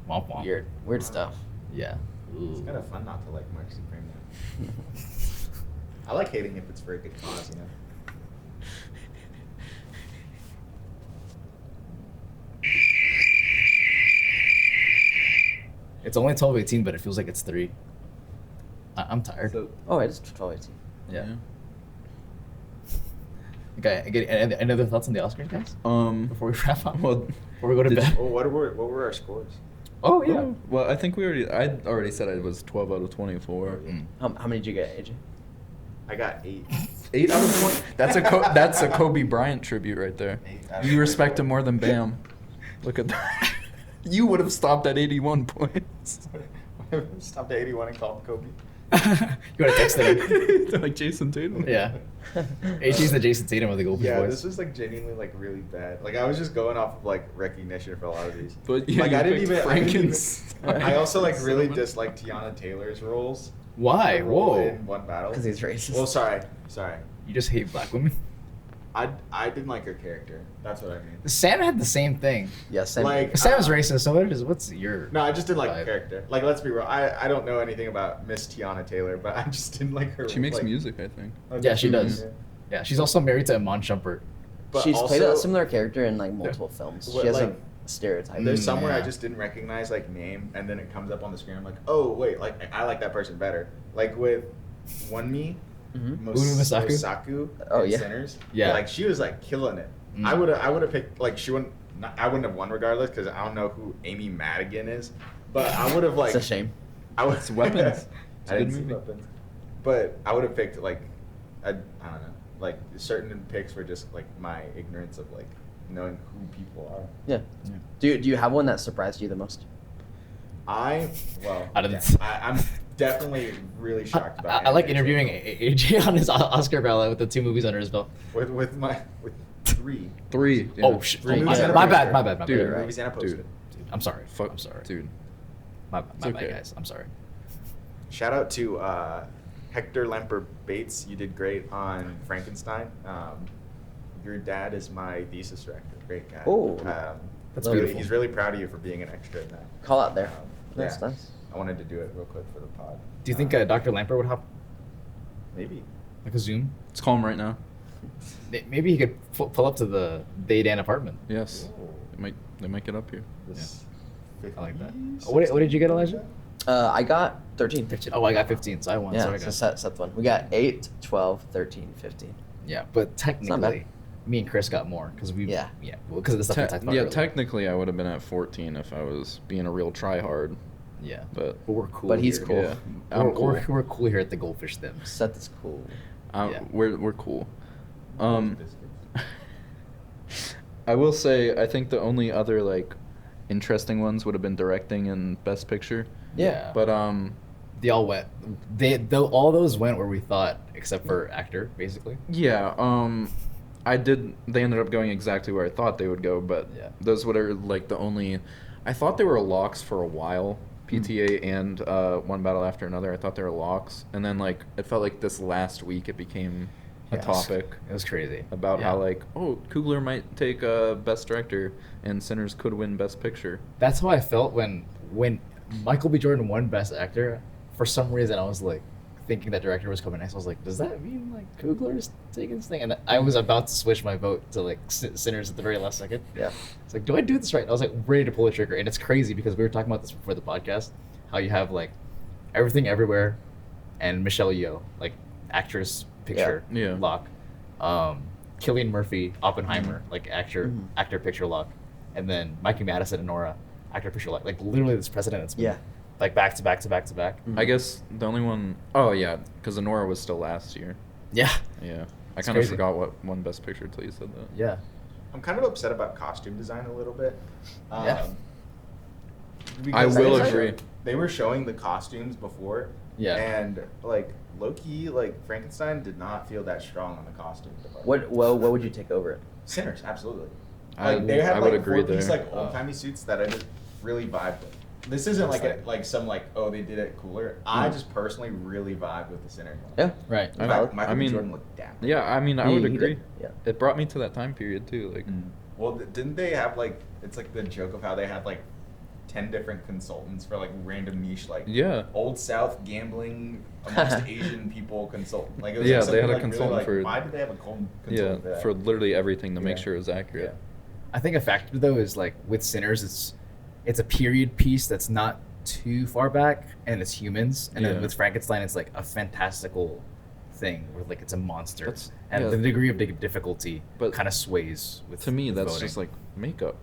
Womp womp. Weird stuff. Yeah. It's kind of fun not to like Mark Supreme. Though. I like hating if it's for a good cause, you know. It's only 12:18, but it feels like it's 3. I'm tired. So, Oh, it's 12:18. yeah. Okay, any other thoughts on the Oscars, guys? Before we wrap up, well, before we go to did bed. Well, what were our scores? Oh yeah. well, I think I already said it was 12 out of 24. How many did you get, AJ? I got 8. 8 out of 20. That's a Kobe Bryant tribute right there. 8 out of You respect 24. him more than Bam. Look at that. You would have stopped at 81 points. Stopped at 81 and called Kobe. You want to text him? Like Jason Tatum. Yeah. HG's the Jason Tatum of the Goldfish Yeah, Boys. this was like genuinely like really bad. Like I was just going off of like recognition for a lot of these. But yeah, like you I didn't picked even. Frankenstein. I also like really Cinnamon. disliked Tiana Taylor's roles. Why? Her role Whoa. In one battle. Because he's racist. Well, sorry. You just hate black women? I didn't like her character. That's what I mean. Sam had the same thing. Yeah, same. Like- Sam's racist, so what's your... No, I just didn't like her vibe? character. Like, let's be real. I don't know anything about Miss Tiana Taylor, but I just didn't like her. She makes like, music, I think. Yeah, she does. Yeah. Yeah, she's also married to Iman Shumpert. But She's played also- a similar character in like multiple films. What, She has like- a stereotype. There's Mm, somewhere I yeah. just didn't recognize like name, and then it comes up on the screen. I'm like, oh wait, like I like that person better. Like with Wonmi, Mhm. Masaku? Oh, in yeah. Sinners. Yeah. like she was like killing it. Mm. I would have picked like she wouldn't. I wouldn't have won regardless because I don't know who Amy Madigan is, but I would have like. It's a shame. I would. It's Weapons. It's a I good didn't see movie. Weapons, but I would have picked like, I don't know, like certain picks were just like my ignorance of like knowing who people are. Yeah. Yeah. Do you have one that surprised you the most? Well, Out of yeah, the- I'm definitely really shocked about. I like interviewing AJ on his Oscar ballot with the 2 movies under his belt. with 3. Three. Yeah. Oh shit! Three Oh, movies and a my poster. bad. Dude, Right. Movies and a poster. Dude. I'm sorry. Fuck. I'm sorry. Dude. My okay. bad, guys. I'm sorry. Shout out to Hector Lemper Bates. You did great on Frankenstein. Your dad is my thesis director. Great guy. Oh, that's really, beautiful. He's really proud of you for being an extra in that. Call out there. Um, That's yeah. nice. I wanted to do it real quick for the pod. Do you think Dr. Lamper would hop Maybe. like a Zoom? Let's call him right now. Maybe he could pull up to the Theydan apartment. Yes. Ooh. They might get up here. This I like that. 50, What did you get, Elijah? I got 13. 15. Oh, I got 15, so I won. Yeah, Sorry, so guys. set the one. We got 8, 12, 13, 15. Yeah, but not bad. technically, me and Chris got more because we. Yeah. Yeah, because of the stuff we talked about earlier. Technically, I would have been at 14 if I was being a real tryhard. Yeah, But we're cool. But he's here. cool. yeah, I'm cool. We're cool here at the Goldfish Them. Set this cool. Yeah. We're cool. I will say I think the only other like interesting ones would have been directing and Best Picture. Yeah, But they all went. All those went where we thought, except for actor, basically. yeah, they ended up going exactly where I thought they would go, but Yeah. those were like the only. I thought they were locks for a while. PTA and One Battle After Another. I thought they were locks, and then like it felt like this last week it became a Yes. topic It was crazy about Yeah. how like Coogler might take Best Director and Sinners could win Best Picture. That's how I felt when Michael B. Jordan won Best Actor. For some reason, I was like thinking that director was coming next. I was like, does that mean like Coogler's taking this thing? And I was about to switch my vote to like Sinners at the very last second. Yeah. It's like, do I do this right? And I was like ready to pull the trigger, and it's crazy because we were talking about this before the podcast. How you have like Everything Everywhere, and Michelle Yeoh, like actress picture Yeah. lock. Cillian Murphy, Oppenheimer, like actor picture lock, and then Mikey Madison and Nora, actor picture lock. Like literally this precedent. It's been, Yeah. like back to back to back to back. Mhm. I guess the only one oh yeah, because Honora was still last year. Yeah. Yeah, I It's kind of crazy. forgot what won Best Picture until you said that. Yeah. I'm kind of upset about costume design a little bit. Yeah. Because I will they were- agree. They were showing the costumes before. Yeah. And like low key, like Frankenstein did not feel that strong on the costume department. What would you take over it? Sinners, absolutely. I Like they had I like would agree four-piece, there. like old timey suits that I just really vibed with. This isn't like some like they did it cooler. I just personally really vibe with the Sinners one. Yeah. Right. I- Michael I B. mean- Jordan looked dapper. Yeah, I mean, I He- would he did. agree. Yeah. It brought me to that time period too. Like, Well, didn't they have like it's like the joke of how they had like 10 different consultants for like random niche like yeah, Old South gambling amongst Asian people consultant. Like it was Yeah, like they had a something, like, consultant really, for- why did they have a consultant yeah, for that? for literally everything to make Yeah. sure it was accurate. I think a factor though is like with Sinners, it's a period piece that's not too far back, and it's humans. And Yeah. then with Frankenstein, it's like a fantastical thing where like it's a monster, That's- and yeah. the degree of difficulty But kind of sways with. To me, with that's voting. just like makeup.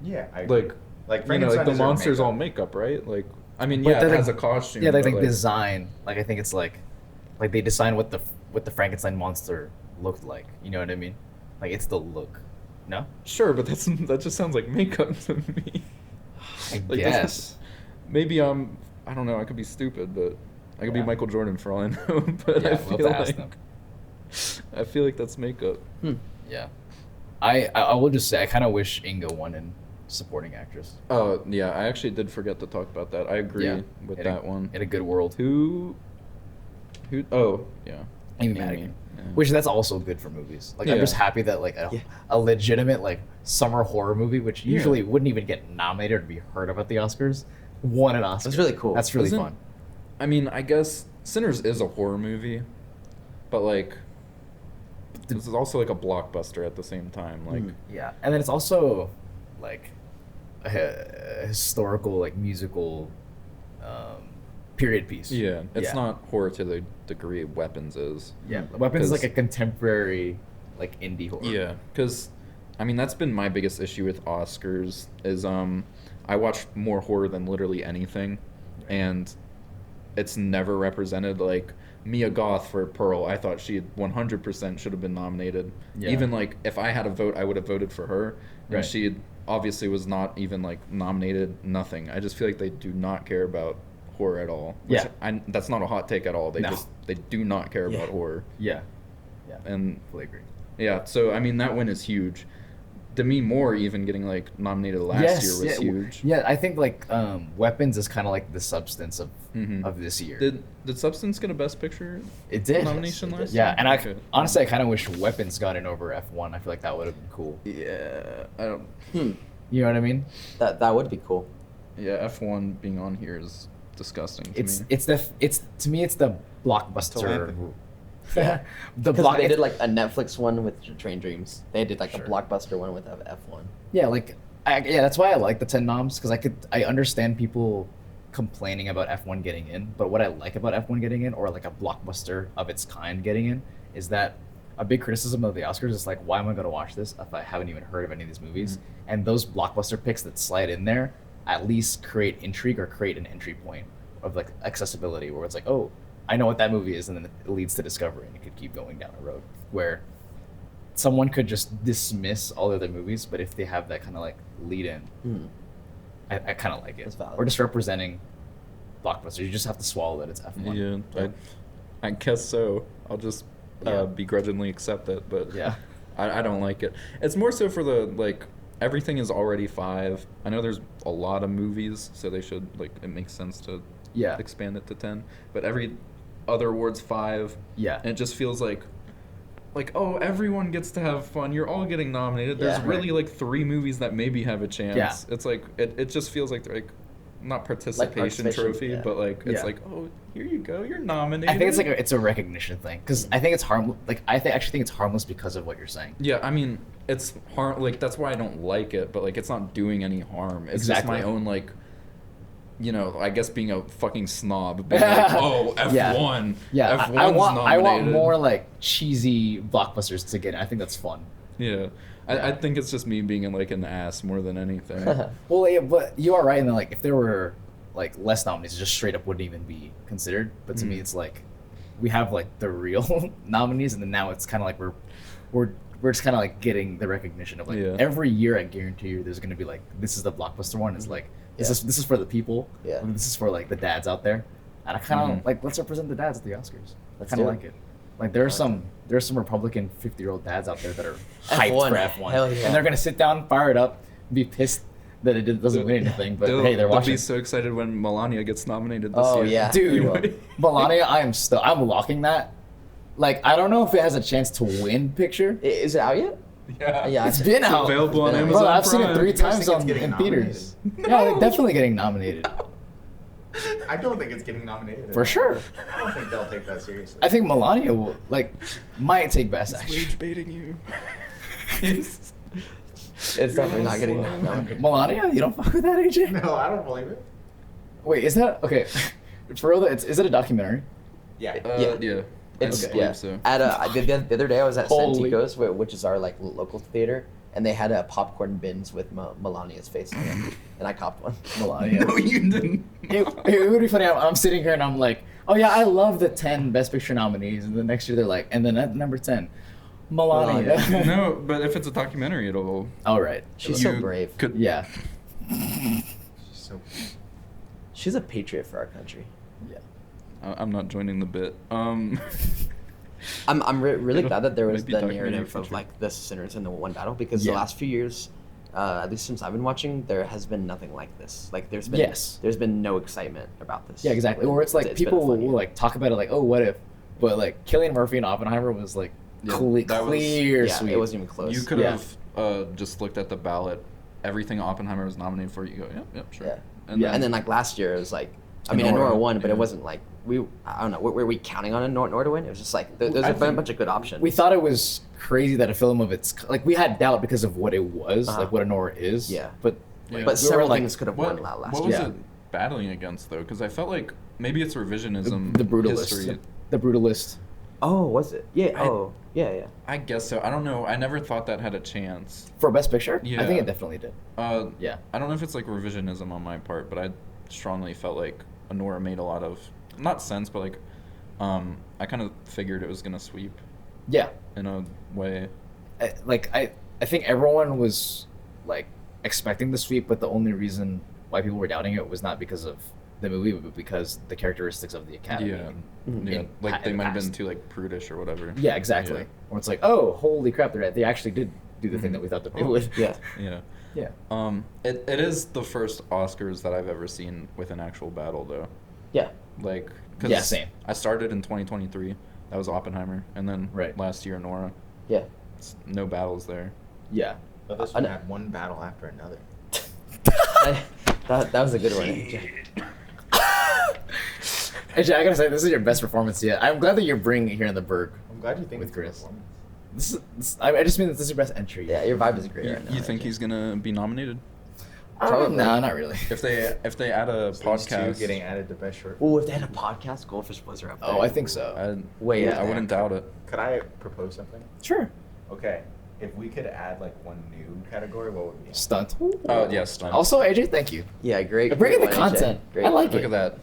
Yeah, I agree. Like, like you know, like Frankenstein the deserved monster's all makeup. makeup, right? Like, I mean, But yeah, then, it like- has a costume. yeah, but, like design. Like I think it's like they design what the Frankenstein monster looked like. You know what I mean? Like it's the look. No, Sure, but that just sounds like makeup to me. I Like, guess. Maybe I don't know. I could be stupid, but I could be Yeah. Michael Jordan for all I know. But Yeah, I we'll feel have to ask like them. I feel like that's makeup. Yeah, I will just say I kind of wish Inga won in supporting actress. Oh yeah, I actually did forget to talk about that. I agree Yeah, with in that a, one. In a good world. Who? Oh yeah. Amy Amy, Madigan. yeah. Which that's also good for movies. Like I'm Yeah. just happy that like Yeah. a legitimate like summer horror movie, which Yeah. usually wouldn't even get nominated or be heard about the Oscars, won an Oscar. That's really cool. That's really Isn't- fun. I mean, I guess Sinners is a horror movie, but like this is also like a blockbuster at the same time. Like, Yeah, and then it's also like a historical like musical period piece. yeah, it's Yeah. not horror to the degree Weapons is. Yeah, Weapons is like 'Cause- a contemporary like indie horror. Yeah, because I mean that's been my biggest issue with Oscars is I watch more horror than literally anything, and it's never represented. Like Mia Goth for Pearl, I thought she 100% should have been nominated. Yeah. Even like if I had a vote, I would have voted for her, and Right. she obviously was not even like nominated. Nothing. I just feel like they do not care about horror at all. Which Yeah. That's not a hot take at all. They they do not care about horror. Yeah. And Fully agree. yeah, so I mean that win is huge. Demi Moore even getting like nominated last year was huge. Yeah, I think like Weapons is kind of like the substance of this year. Did Substance get a Best Picture It did. nomination Yes, it last did. year? Yeah, and Okay. honestly, I kind of wish Weapons got in over F1. I feel like that would have been cool. Yeah, I don't. You know what I mean? That would be cool. Yeah, F1 being on here is disgusting to me. It's to me it's the blockbuster. Telepathy. the Because block. they did like a Netflix one with Train Dreams. They did like Sure. a blockbuster one with F1. Yeah, like that's why I like the 10 noms because I understand people complaining about F1 getting in, but what I like about F1 getting in or like a blockbuster of its kind getting in is that a big criticism of the Oscars is like, why am I going to watch this if I haven't even heard of any of these movies? And those blockbuster picks that slide in there at least create intrigue or create an entry point of like accessibility where it's like, oh, I know what that movie is, and then it leads to discovery, and you could keep going down a road where someone could just dismiss all the other movies, but if they have that kind of like lead in, I kind of like it. That's valid. Or just representing blockbusters. You just have to swallow that it's F1. Yeah, I guess so. I'll just Yeah. begrudgingly accept it, but Yeah. I don't like it. It's more so for the like everything is already 5. I know there's a lot of movies, so they should like it makes sense to Yeah. expand it to 10. But every other award's 5. Yeah. And it just feels like oh, everyone gets to have fun. You're all getting nominated. There's Yeah. really like 3 movies that maybe have a chance. Yeah. It's like it just feels like they're like not participation participation, trophy, yeah. but like it's Yeah. like, oh, here you go, you're nominated. I think it's like it's a recognition thing because I think it's harmless. Like actually think it's harmless because of what you're saying. Yeah, I mean, it's harm. Like that's why I don't like it. But like, it's not doing any harm. It's Exactly. just my own like, I guess being a fucking snob. Being like, oh, F1. Yeah, F1's I want nominated. more like cheesy blockbusters to get in. I think that's fun. Yeah, I think it's just me being like an ass more than anything. Well, yeah, but you are right. And then like if there were like less nominees, it just straight up wouldn't even be considered. But to me, it's like we have like the real nominees, and then now it's kind of like we're just kind of like getting the recognition of like every year. I guarantee you, there's gonna be like this is the blockbuster one. It's like this is for the people. Yeah. And this is for like the dads out there. And I kind of like let's represent the dads at the Oscars. I kind of do it. like it. Like there's some Republican 50-year-old dads out there that are hyped F1, for F1, hell yeah. and they're gonna sit down, fire it up, be pissed that it doesn't win anything. But hey, they're They'll watching. be so excited when Melania gets nominated this Oh, year. yeah. Dude, Melania, I'm locking that. Like I don't know if it has a chance to win picture. Is it out yet? Yeah. Yeah, It's been out. available on It's been out. Amazon. Bro, I've seen it Prime. 3 You guys times think it's getting in theaters. Yeah, they're definitely getting nominated. I don't think it's getting nominated. For sure. I don't think they'll take that seriously. I think Melania will might take best It's actress. rage baiting you. It's definitely not getting nominated. Melania, you don't fuck with that, AJ? No, I don't believe it. Wait, is that okay? For real, is it a documentary? Yeah. Yeah. It's I believe yeah. so. At the other day, I was at Holy- Santico's, which is our like local theater, and they had a popcorn bins with Melania's face on it, and I copped one. Melania. No, you didn't. It would be funny. I'm sitting here and I'm like, oh yeah, I love the 10 Best Picture nominees, and the next year they're like, and then at number 10, Melania. No, but if it's a documentary, it'll. All right. She's so brave. Could, Yeah. So She's a patriot for our country. Yeah. I'm not joining the bit. I'm really It'll- glad that there was might be the documentary narrative of feature. like the sinners in the one battle because Yeah. the last few years, at least since I've been watching, there has been nothing like this. Like there's been Yes. there's been no excitement about this. Yeah, exactly. Or it's like been people a will fun year. like talk about it like, oh, what if? But like Cillian Murphy and Oppenheimer was like Yeah, clear, that was- clear yeah, sweep. it wasn't even close. You could Yeah. have just looked at the ballot. Everything Oppenheimer was nominated for, you go, yep, sure. Yeah. Yeah. And then like last year it was like, I mean, Nora, Nora won, but yeah. it wasn't like I don't know. Were we counting on a Nora to win? It was just like there's I a think- bunch of good options. We thought it was crazy that a film of its like we had doubt because of what it was, Uh-huh. like what a Nora is. Yeah. But Yeah. we but were several like, things could have What, won last what year. was Yeah. it battling against, though? Because I felt like maybe it's revisionism the brutalist. history. The brutalist. Oh, was it? Yeah. Yeah. I guess so. I don't know. I never thought that had a chance. For Best Picture? I Yeah. think it definitely did. Yeah. I don't know if it's like revisionism on my part, but I strongly felt like Nora made a lot of not sense, but like I kind of figured it was gonna sweep Yeah. in a way. I think everyone was like expecting the sweep, but the only reason why people were doubting it was not because of the movie, but because the characteristics of the Academy. Yeah. Mhm. Yeah, like they in the might have been past. too like prudish or whatever. Yeah, exactly. Yeah. Or it's like, oh, holy crap, they actually did do the thing Mhm. that we thought that they would. Yeah. Yeah. Yeah. It is the first Oscars that I've ever seen with an actual battle though. Yeah. Like, 'cause Yeah, same. I started in 2023. That was Oppenheimer, and then Right. last year Nora. Yeah. No battles there. Yeah. But this one had one battle after another. that was a good one. Actually, I gotta say, this is your best performance yet. I'm glad that you're bringing it here in the Berg. I'm glad you think With it's a Chris. performance. I just mean that this is your best entry. Yeah, your vibe is great You, right now. you think AJ. he's gonna be nominated? Probably. No, not really. If they add a These two podcast, getting added to best short. Ooh, if they had a podcast, Goldfish Blizzard up there. Oh, I think so. Way I up wouldn't there. doubt it. Could I propose something? Sure. Okay, if we could add like one new category, what would it be? Stunt. Oh yes. Stunt. Also, AJ, thank you. Yeah, great. Bringing the great one, AJ. content. Great I like one. Look at that.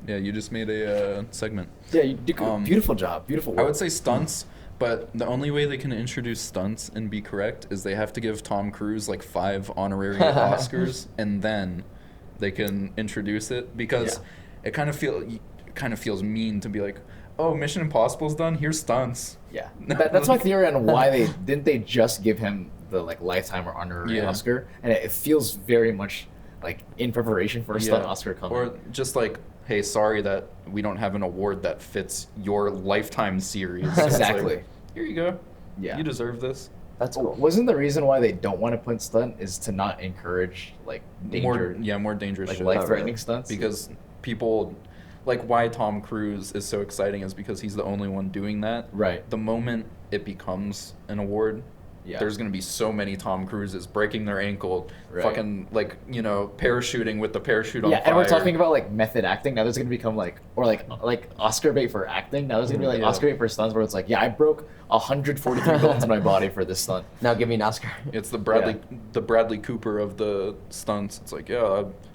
Yeah, you just made a segment. Yeah, you did good. Beautiful job. Beautiful work. I would say stunts, but the only way they can introduce stunts and be correct is they have to give Tom Cruise like 5 honorary Oscars, and then they can introduce it because it kind of feels mean to be like, oh, Mission Impossible's done. Here's stunts. Yeah, that's my theory on why they just give him the like lifetime or honorary Yeah. Oscar, and it feels very much like in preparation for a stunt Oscar coming. Or just like, hey, sorry that we don't have an award that fits your lifetime series. So it's like, Exactly. here you go. Yeah. You deserve this. That's cool. Wasn't the reason why they don't want to put stunt is to not encourage like danger, More dangerous like shit. life-threatening really. stunts? Because people, like why Tom Cruise is so exciting is because he's the only one doing that. Right. The moment it becomes an award, Yeah. there's gonna be so many Tom Cruises breaking their ankle, Right. fucking like parachuting with the parachute on Yeah, fire. and we're talking about like method acting. Now there's gonna become like Oscar bait for acting. Now there's gonna be like Yeah. Oscar bait for stunts where it's like, yeah, I broke 143 bones in my body for this stunt. Now give me an Oscar. It's the Bradley Cooper of the stunts. It's like, yeah,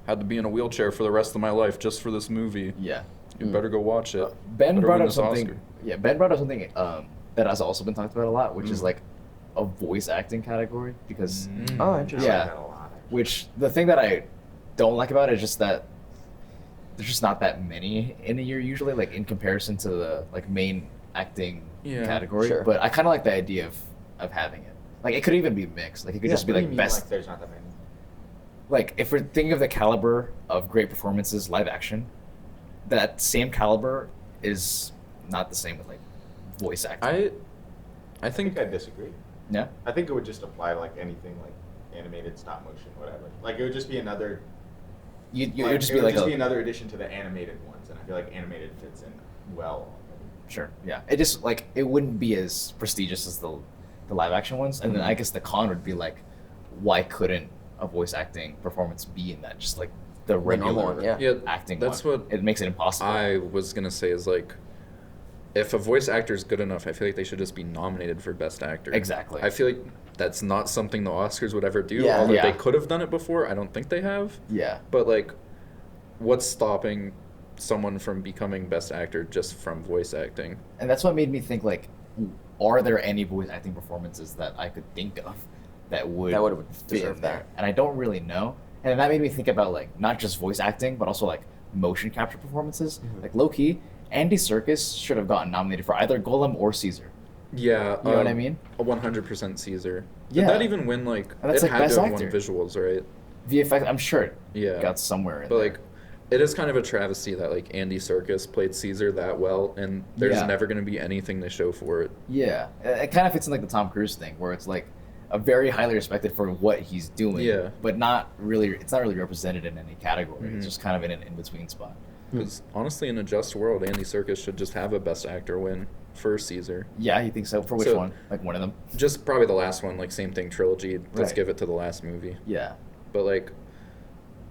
I had to be in a wheelchair for the rest of my life just for this movie. Yeah. You better go watch it. Ben Better brought win up this something. Oscar. Yeah, Ben brought up something that has also been talked about a lot, which is like a voice acting category because Oh, interesting. Yeah. I like that a lot, actually. which the thing that I don't like about it is just that there's just not that many in a year usually, like in comparison to the like main acting category. Sure. But I kind of like the idea of having it. Like it could even be mixed. Like it could just be What do you like mean, best. Like, there's not that many. Like if we're thinking of the caliber of great performances live action, that same caliber is not the same with like voice acting. I I think think I disagree. Yeah. I think it would just apply to like anything like animated, stop motion, whatever. Like it would just be another. You Like, it would just it be would like just a, be another addition to the animated ones, and I feel like animated fits in well. Sure. Yeah. It just like it wouldn't be as prestigious as the live action ones, and then I guess the con would be like, why couldn't a voice acting performance be in that? Just like the normal regular one, yeah. Yeah, acting. that's one. what it makes it impossible. I was gonna say is like, if a voice actor is good enough, I feel like they should just be nominated for Best Actor. Exactly. I feel like that's not something the Oscars would ever do. Yeah. Although Yeah. they could have done it before, I don't think they have. Yeah. But like, what's stopping someone from becoming Best Actor just from voice acting? And that's what made me think like, are there any voice acting performances that I could think of that would fit deserve in there? that. And I don't really know. And that made me think about like not just voice acting, but also like motion capture performances. Mhm. Like low key, Andy Serkis should have gotten nominated for either Golem or Caesar. Yeah, You know what I mean? A 100% Caesar. Yeah. Did that even win like? And that's, it like, had Best to have Actor. won visuals, right? VFX, I'm sure it Yeah. got somewhere in But there. like, it is kind of a travesty that like Andy Serkis played Caesar that well, and there's Yeah. never going to be anything they show for it. Yeah, it kind of fits in like the Tom Cruise thing, where it's like a very highly respected for what he's doing, Yeah. but not really. It's not really represented in any category. Mhm. It's just kind of in an in between spot. Because honestly, in a just world, Andy Serkis should just have a Best Actor win for Caesar. Yeah, you think so? For which So- one? Like one of them? Just probably the last one, like same thing, trilogy. Let's Right. give it to the last movie. Yeah, But like,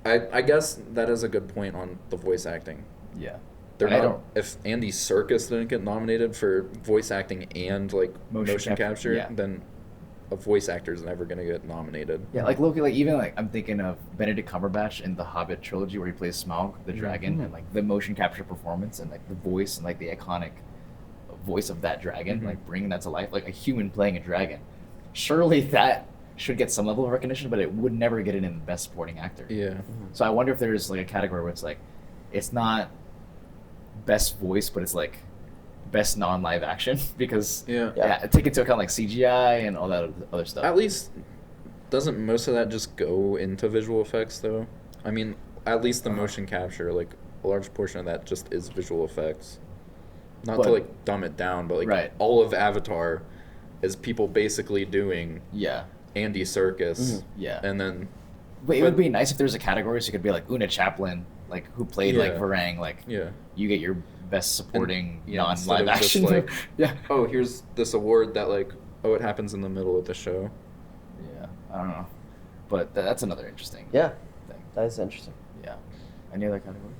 I guess that is a good point on the voice acting. yeah. They're And I not. don't- If Andy Serkis didn't get nominated for voice acting and like motion capture, yeah. then a voice actor is never gonna get nominated. Yeah, like Loki, like even like I'm thinking of Benedict Cumberbatch in the Hobbit trilogy where he plays Smaug the dragon, Mhm. and like the motion capture performance and like the voice and like the iconic voice of that dragon, Mhm. like bringing that to life, like a human playing a dragon. Surely that should get some level of recognition, but it would never get it in Best Supporting Actor. Yeah. So I wonder if there's like a category where it's like, it's not best voice, but it's like best non-live action because take into account like CGI and all that other stuff. At least, doesn't most of that just go into visual effects though? I mean, at least the motion capture, like a large portion of that just is visual effects. Not to like dumb it down, but like all of Avatar is people basically doing Andy Serkis. And then But it would be nice if there was a category so it could be like Una Chaplin, like who played like Varang, like you get your best supporting non-live action. Like, oh, here's this award that like it happens in the middle of the show. Yeah, I don't know, but that's another interesting. Yeah, thing. that is interesting. Yeah. Any other categories?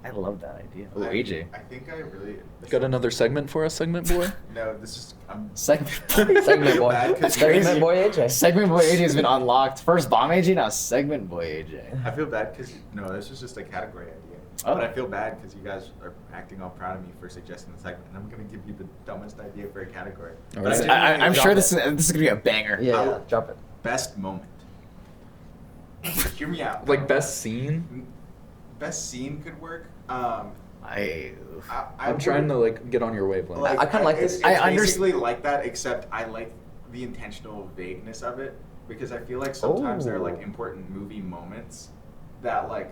I love that idea. Oh, AJ. I think I really got another segment for us, segment boy. No, this is segment segment boy. Segment boy AJ. Segment boy AJ has been unlocked. First bomb AJ, now segment boy AJ. I feel bad because this was just a category idea. Oh. But I feel bad because you guys are acting all proud of me for suggesting the segment, and I'm gonna give you the dumbest idea for a category. Oh, But I'm sure this is gonna be a banger. Yeah, drop it. Best moment. Hear me out. Like best scene. Best scene could work. I'm trying to like get on your wavelength. I kind of like this. It's basically like that, except I like the intentional vagueness of it because I feel like sometimes there are like important movie moments that like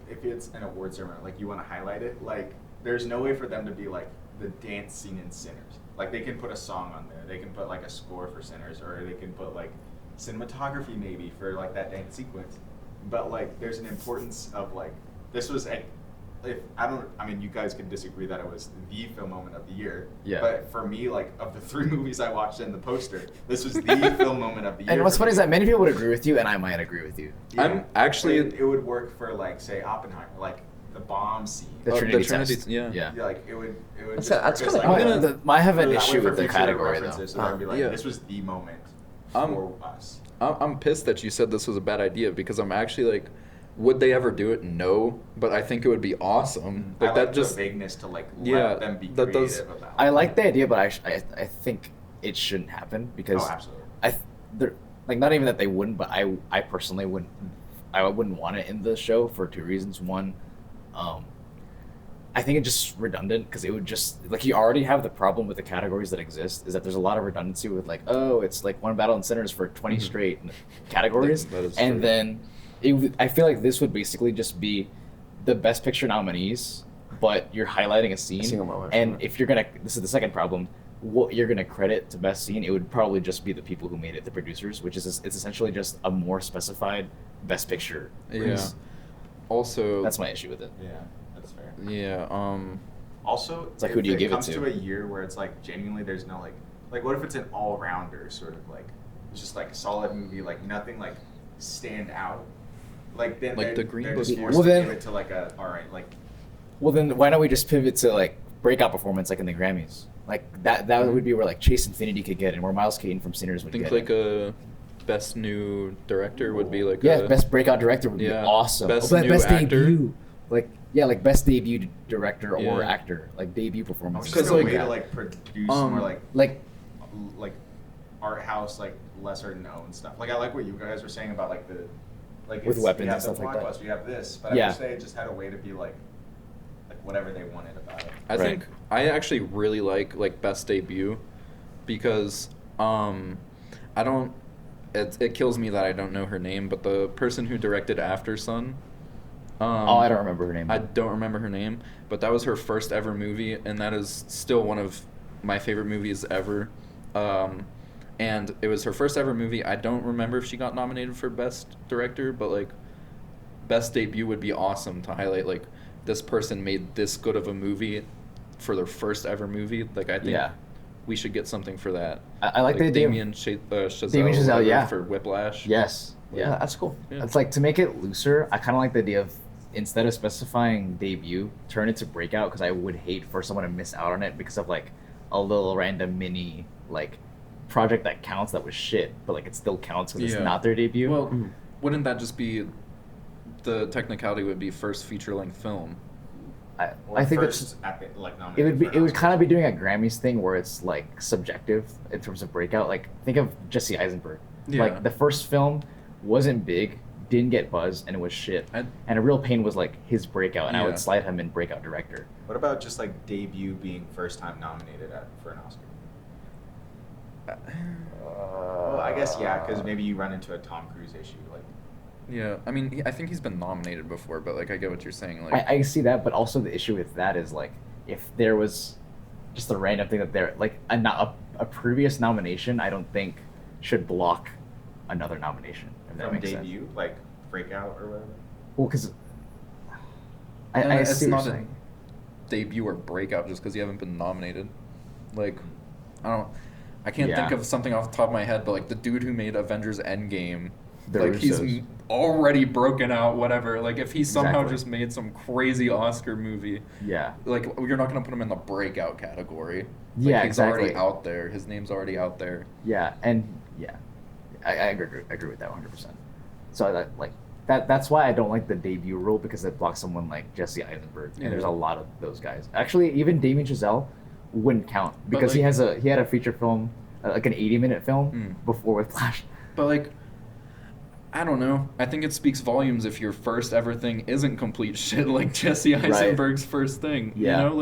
if it's an award ceremony, like you want to highlight it. Like there's no way for them to be like the dance scene in Sinners. Like they can put a song on there, they can put like a score for Sinners, or they can put like cinematography maybe for like that dance sequence. But like there's an importance of like this was you guys could disagree that it was the film moment of the year. Yeah. But for me, like of the 3 movies I watched in the poster, this was the film moment of the year. And what's funny is that many people would agree with you, and I might agree with you. Yeah. I'm actually it would work for like say Oppenheimer, like the bomb scene. The Trinity test. Yeah. Like it would That's just kinda like, I have an that issue way for with the future category though. references, so that would be like this was the moment for us. I'm pissed that you said this was a bad idea because I'm actually like, would they ever do it? No, but I think it would be awesome. Like that just vagueness to like let them be creative about it. I like the idea, but I think it shouldn't happen because absolutely. Like not even that they wouldn't, but I personally wouldn't want it in the show for 2 reasons. One, I think it's just redundant because it would just like you already have the problem with the categories that exist is that there's a lot of redundancy with like it's like one battle in Sinners for 20 straight categories, that is and true. then I feel like this would basically just be the best picture nominees, but you're highlighting a scene. A single moment, and if you're gonna, this is the second problem. What you're gonna credit to best scene, it would probably just be the people who made it, the producers, which is it's essentially just a more specified best picture. Race. Also, That's my issue with it. Yeah, that's fair. Yeah. Also, It's like, who do you give it to? Comes to a year where it's like genuinely there's no like what if it's an all rounder sort of like it's just like a solid movie, like nothing like stand out. Like then Like the Green they're Book. just forced Well, to then- give it to like a alright like. Well, then why don't we just pivot to like breakout performance like in the Grammys? Like that would be where like Chase Infinity could get and where Miles Caton from Sinners would I think get. like a best new director would be like best breakout director would be awesome. Best but new best actor. debut, like best debut director or actor, like debut performance. Because like- a way to like produce more like art house like lesser known stuff. Like I like what you guys were saying about like the like With weapons you have and stuff the like that. blockbuster, you have this, but I wish they just had a way to be like whatever they wanted about it. I think I actually really like best debut because I don't it kills me that I don't know her name, but the person who directed After Sun, I don't remember her name. I don't remember her name, but that was her first ever movie, and that is still one of my favorite movies ever. And it was her first ever movie. I don't remember if she got nominated for best director, but like best debut would be awesome to highlight. Like this person made this good of a movie for their first ever movie. Like I think we should get something for that. I like the idea. Damien Chazelle, Damien Chazelle, for Whiplash. Yes. Yeah, that's cool. Yeah. It's like to make it looser. I kind of like the idea of instead of specifying debut, turn it to breakout because I would hate for someone to miss out on it because of like a little random mini like project that counts that was shit, but like it still counts because it's not their debut. Well, wouldn't that just be the technicality would be first feature length film? I think that's it would kind of be doing a Grammys thing where it's like subjective in terms of breakout. Like think of Jesse Eisenberg. Yeah. Like the first film wasn't big, didn't get buzz and it was shit. And A Real Pain was like his breakout, and I would slide him in breakout director. What about just like debut being first time nominated for an Oscar? Well, I guess because maybe you run into a Tom Cruise issue, like. Yeah, I mean, I think he's been nominated before, but like I get what you're saying. Like I see that, but also the issue with that is like if there was just a random thing that there like a previous nomination, I don't think should block another nomination. If that From makes debut, sense. like breakout or whatever. Well, because I it's see what not you're a saying. debut or breakout just because you haven't been nominated. Like, I can't think of something off the top of my head, but like the dude who made Avengers Endgame, like he's already broken out. Whatever. Like if he somehow just made some crazy Oscar movie, like you're not gonna put him in the breakout category. Like, he's already out there. His name's already out there. Yeah, and I agree with that 100%. So that's why I don't like the debut rule, because it blocks someone like Jesse Eisenberg, and there's a lot of those guys. Actually, even Damien Chazelle wouldn't count because he had a feature film, like an 80-minute film before with Flash. But like, I don't know. I think it speaks volumes if your first ever thing isn't complete shit like Jesse Eisenberg's first thing. Yeah. You know,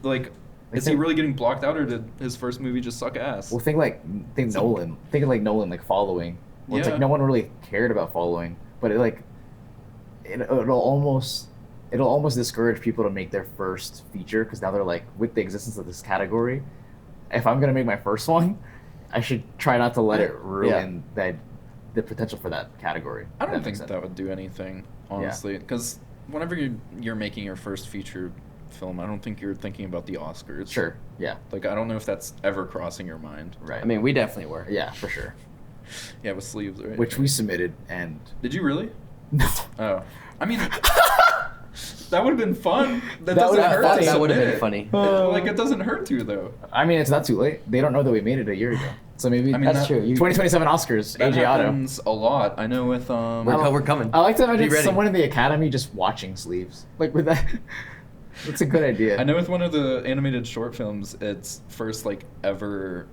like is he really getting blocked out, or did his first movie just suck ass? Well, think Nolan. Think of like Nolan, like Following. Well, it's like no one really cared about Following, but it'll almost discourage people to make their first feature, because now they're like, with the existence of this category, if I'm gonna make my first one, I should try not to let it ruin the potential for that category. I don't think that would do anything, honestly, because whenever you're making your first feature film, I don't think you're thinking about the Oscars. Sure. Yeah. Like, I don't know if that's ever crossing your mind. Right. I mean, we definitely were. Yeah, for sure. Yeah, with sleeves, right? Which we submitted, and did you really? No. Oh, I mean, that would have been fun. That doesn't hurt. That would have been funny. Like, it doesn't hurt to, though. I mean, it's not too late. They don't know that we made it a year ago, so maybe that's true. 2027 Oscars. That AJ Otto. happens a lot. I know with We're coming. I like to imagine someone in the Academy just watching sleeves, like with that. That's a good idea. I know with one of the animated short films, its first like ever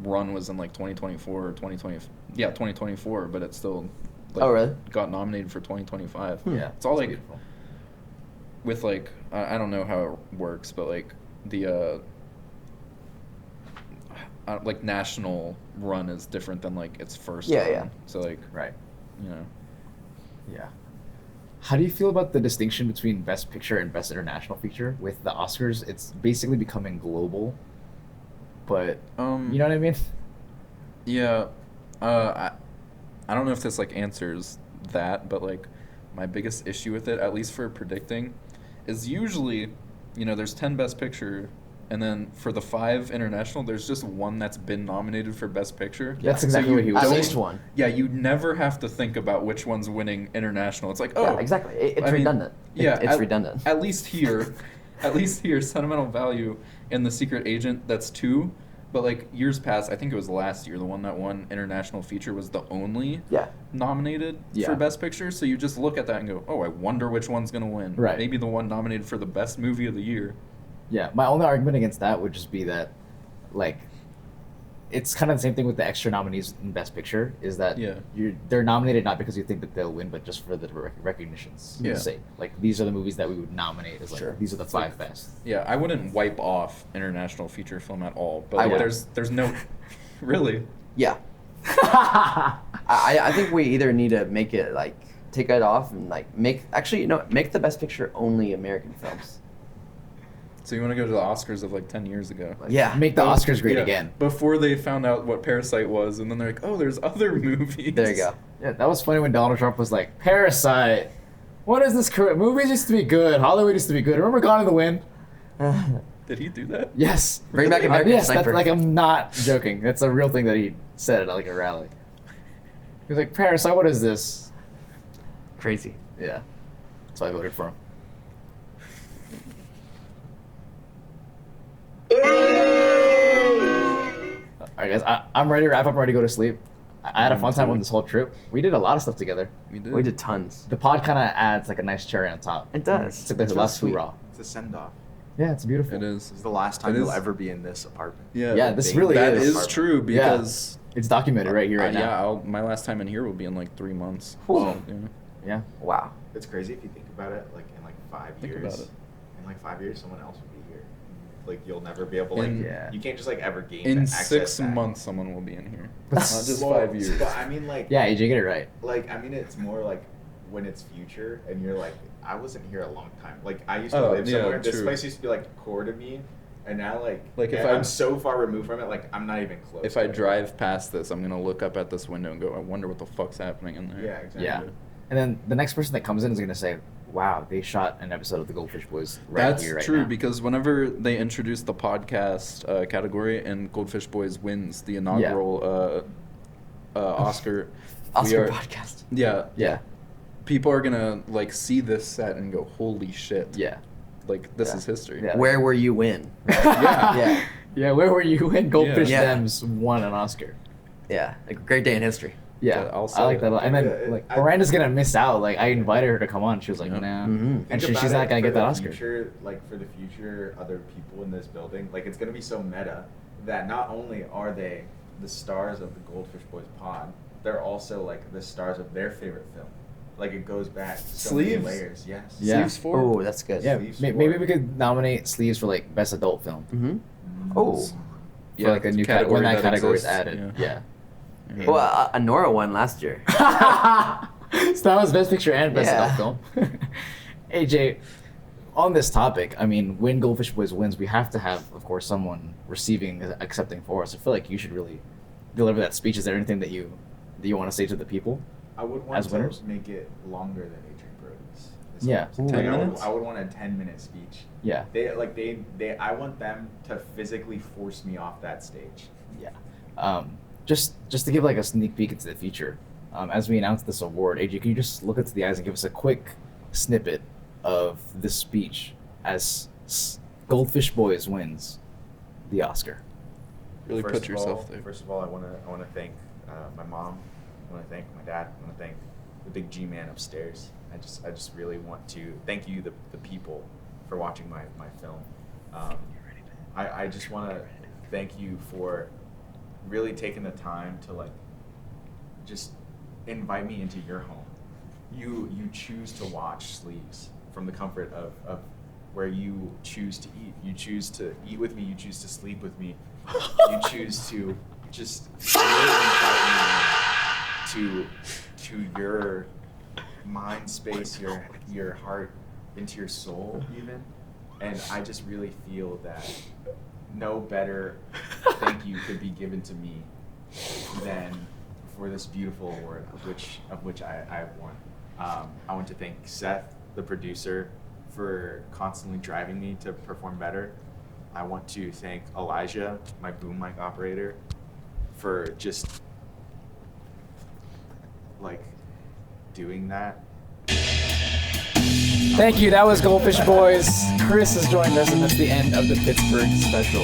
run was in like 2024 or 2024, but it's still really got nominated for 2025. Yeah, it's all like beautiful. With like I don't know how it works, but like the like national run is different than like its first run. Yeah. So like you know. Yeah. How do you feel about the distinction between Best Picture and Best International Feature? With the Oscars, it's basically becoming global, but you know what I mean? Yeah. I don't know if this like answers that, but like my biggest issue with it, at least for predicting, is usually, there's 10 Best Picture, and then for the 5 international, there's just one that's been nominated for Best Picture. That's exactly what he was saying. saying. At least one. Yeah, you never have to think about which one's winning international. It's like, yeah, exactly. It's redundant. It's redundant. At least here, Sentimental Value and The Secret Agent, that's 2. But like years past, I think it was last year, the one that won international feature was the only nominated for Best Picture. So you just look at that and go, oh, I wonder which one's gonna win. Right. Maybe the one nominated for the best movie of the year. Yeah, my only argument against that would just be that, like, it's kind of the same thing with the extra nominees in Best Picture, is that they're nominated not because you think that they'll win, but just for the recognition's sake. Like, these are the movies that we would nominate as, like, these are the 5 best. Yeah, I wouldn't wipe off international feature film at all, but like, there's no... Really? Yeah. I think we either need to make it, like, take it off and, like, make the Best Picture only American films. So you want to go to the Oscars of like 10 years ago? Make the Oscars great again. Before they found out what Parasite was, and then they're like, oh, there's other movies. There you go. Yeah, that was funny when Donald Trump was like, Parasite. What is this? Movies used to be good. Hollywood used to be good. Remember Gone in the Wind? Did he do that? Yes. Bring back American Sniper. That's, like, I'm not joking. That's a real thing that he said at like a rally. He was like, Parasite, what is this? Crazy. Yeah. That's why I voted for him. Alright guys, I'm ready to wrap up, I'm ready to go to sleep. I had a fun time on this whole trip. We did a lot of stuff together. We did tons. The pod kind of adds like a nice cherry on top. It does. It's like the last hoorah. It's a send-off. Yeah, it's beautiful. It is. This is the last time you'll ever be in this apartment. Yeah, this really That is. is true, because It's documented right here, right now. Yeah, my last time in here will be in like 3 months. Whew. So, yeah. Yeah. Wow. It's crazy if you think about it. Like in like 5 Think years. about it. In like 5 years, someone else will be here. Like you'll never be able. Like In- you can't just like ever gain. In access 6 back. months, someone will be in here. Not Not just Well, 5 years. But I mean, like. Yeah, AJ, get it right. Like I mean, it's more like when it's future, and you're like, I wasn't here a long time. Like I used to Oh, live yeah, somewhere. This true. place used to be like core to me, and now like Like, if yeah, I'm I- so far removed from it. Like I'm not even close. If to I it. drive past this, I'm gonna look up at this window and go, I wonder what the fuck's happening in there. Yeah, exactly. Yeah. And then the next person that comes in is going to say, wow, they shot an episode of the Goldfish Boys right That's here, right true now. because whenever they introduce the podcast category and Goldfish Boys wins the inaugural Oscar, Oscar podcast. Yeah, Yeah. people are gonna like see this set and go, "Holy shit!" Yeah. Like this Yeah. is history. Yeah. Where were you when? Yeah. Yeah. Yeah, where were you when Goldfish Yeah. Thems won an Oscar? Yeah. A great day in history. Yeah, Yeah, I'll I say like it. that a lot. And then, Yeah, like, I- Miranda's gonna miss out. Like, I invited her to come on. She was like, Yeah. nah. Mhm. And Think she's about not it gonna for get that the Oscar. Future, like for the future, other people in this building, like it's gonna be so meta that not only are they the stars of the Goldfish Boys pod, they're also like the stars of their favorite film. Like it goes back so many Sleeves? layers. Yes. Yeah. Sleeves for? Oh, that's good. Yeah, Sleeves maybe for- we could nominate Sleeves for, like, Best Adult Film. Mm-hmm. Oh. For, like, a new category when that category is exists, added. Yeah. Yeah. Well, Nora won last year. So that was Best Picture and Best Yeah. Adult Film. AJ, on this topic, I mean, when Goldfish Boys wins, we have to have, of course, someone receiving, accepting for us. I feel like you should really deliver that speech. Is there anything that you want to say to the people? I would want As to winners? make it longer than Adrian Brody's. Yeah. 10 Like, minutes? I would want a 10-minute speech. Yeah. I want them to physically force me off that stage. Yeah. Just to give like a sneak peek into the future, as we announce this award, AJ, can you just look into the eyes and give us a quick snippet of this speech as Goldfish Boys wins the Oscar? Really First put of yourself all, there. First of all, I want to thank my mom. I want to thank my dad. I want to thank the big G man upstairs. I just really want to thank you, the people, for watching my film. I just want to thank you for really taking the time to like just invite me into your home. You choose to watch Sleeves from the comfort of where you choose to eat. You choose to eat with me. You choose to sleep with me. You choose to just really invite me to your mind space, your heart, into your soul even. And I just really feel that no better thank you could be given to me than for this beautiful award of which I have won. I want to thank Seth, the producer, for constantly driving me to perform better. I want to thank Elijah, my boom mic operator, for just like doing that. Thank you. That was Goldfish Boys. Chris has joined us, and that's the end of the Pittsburgh Special.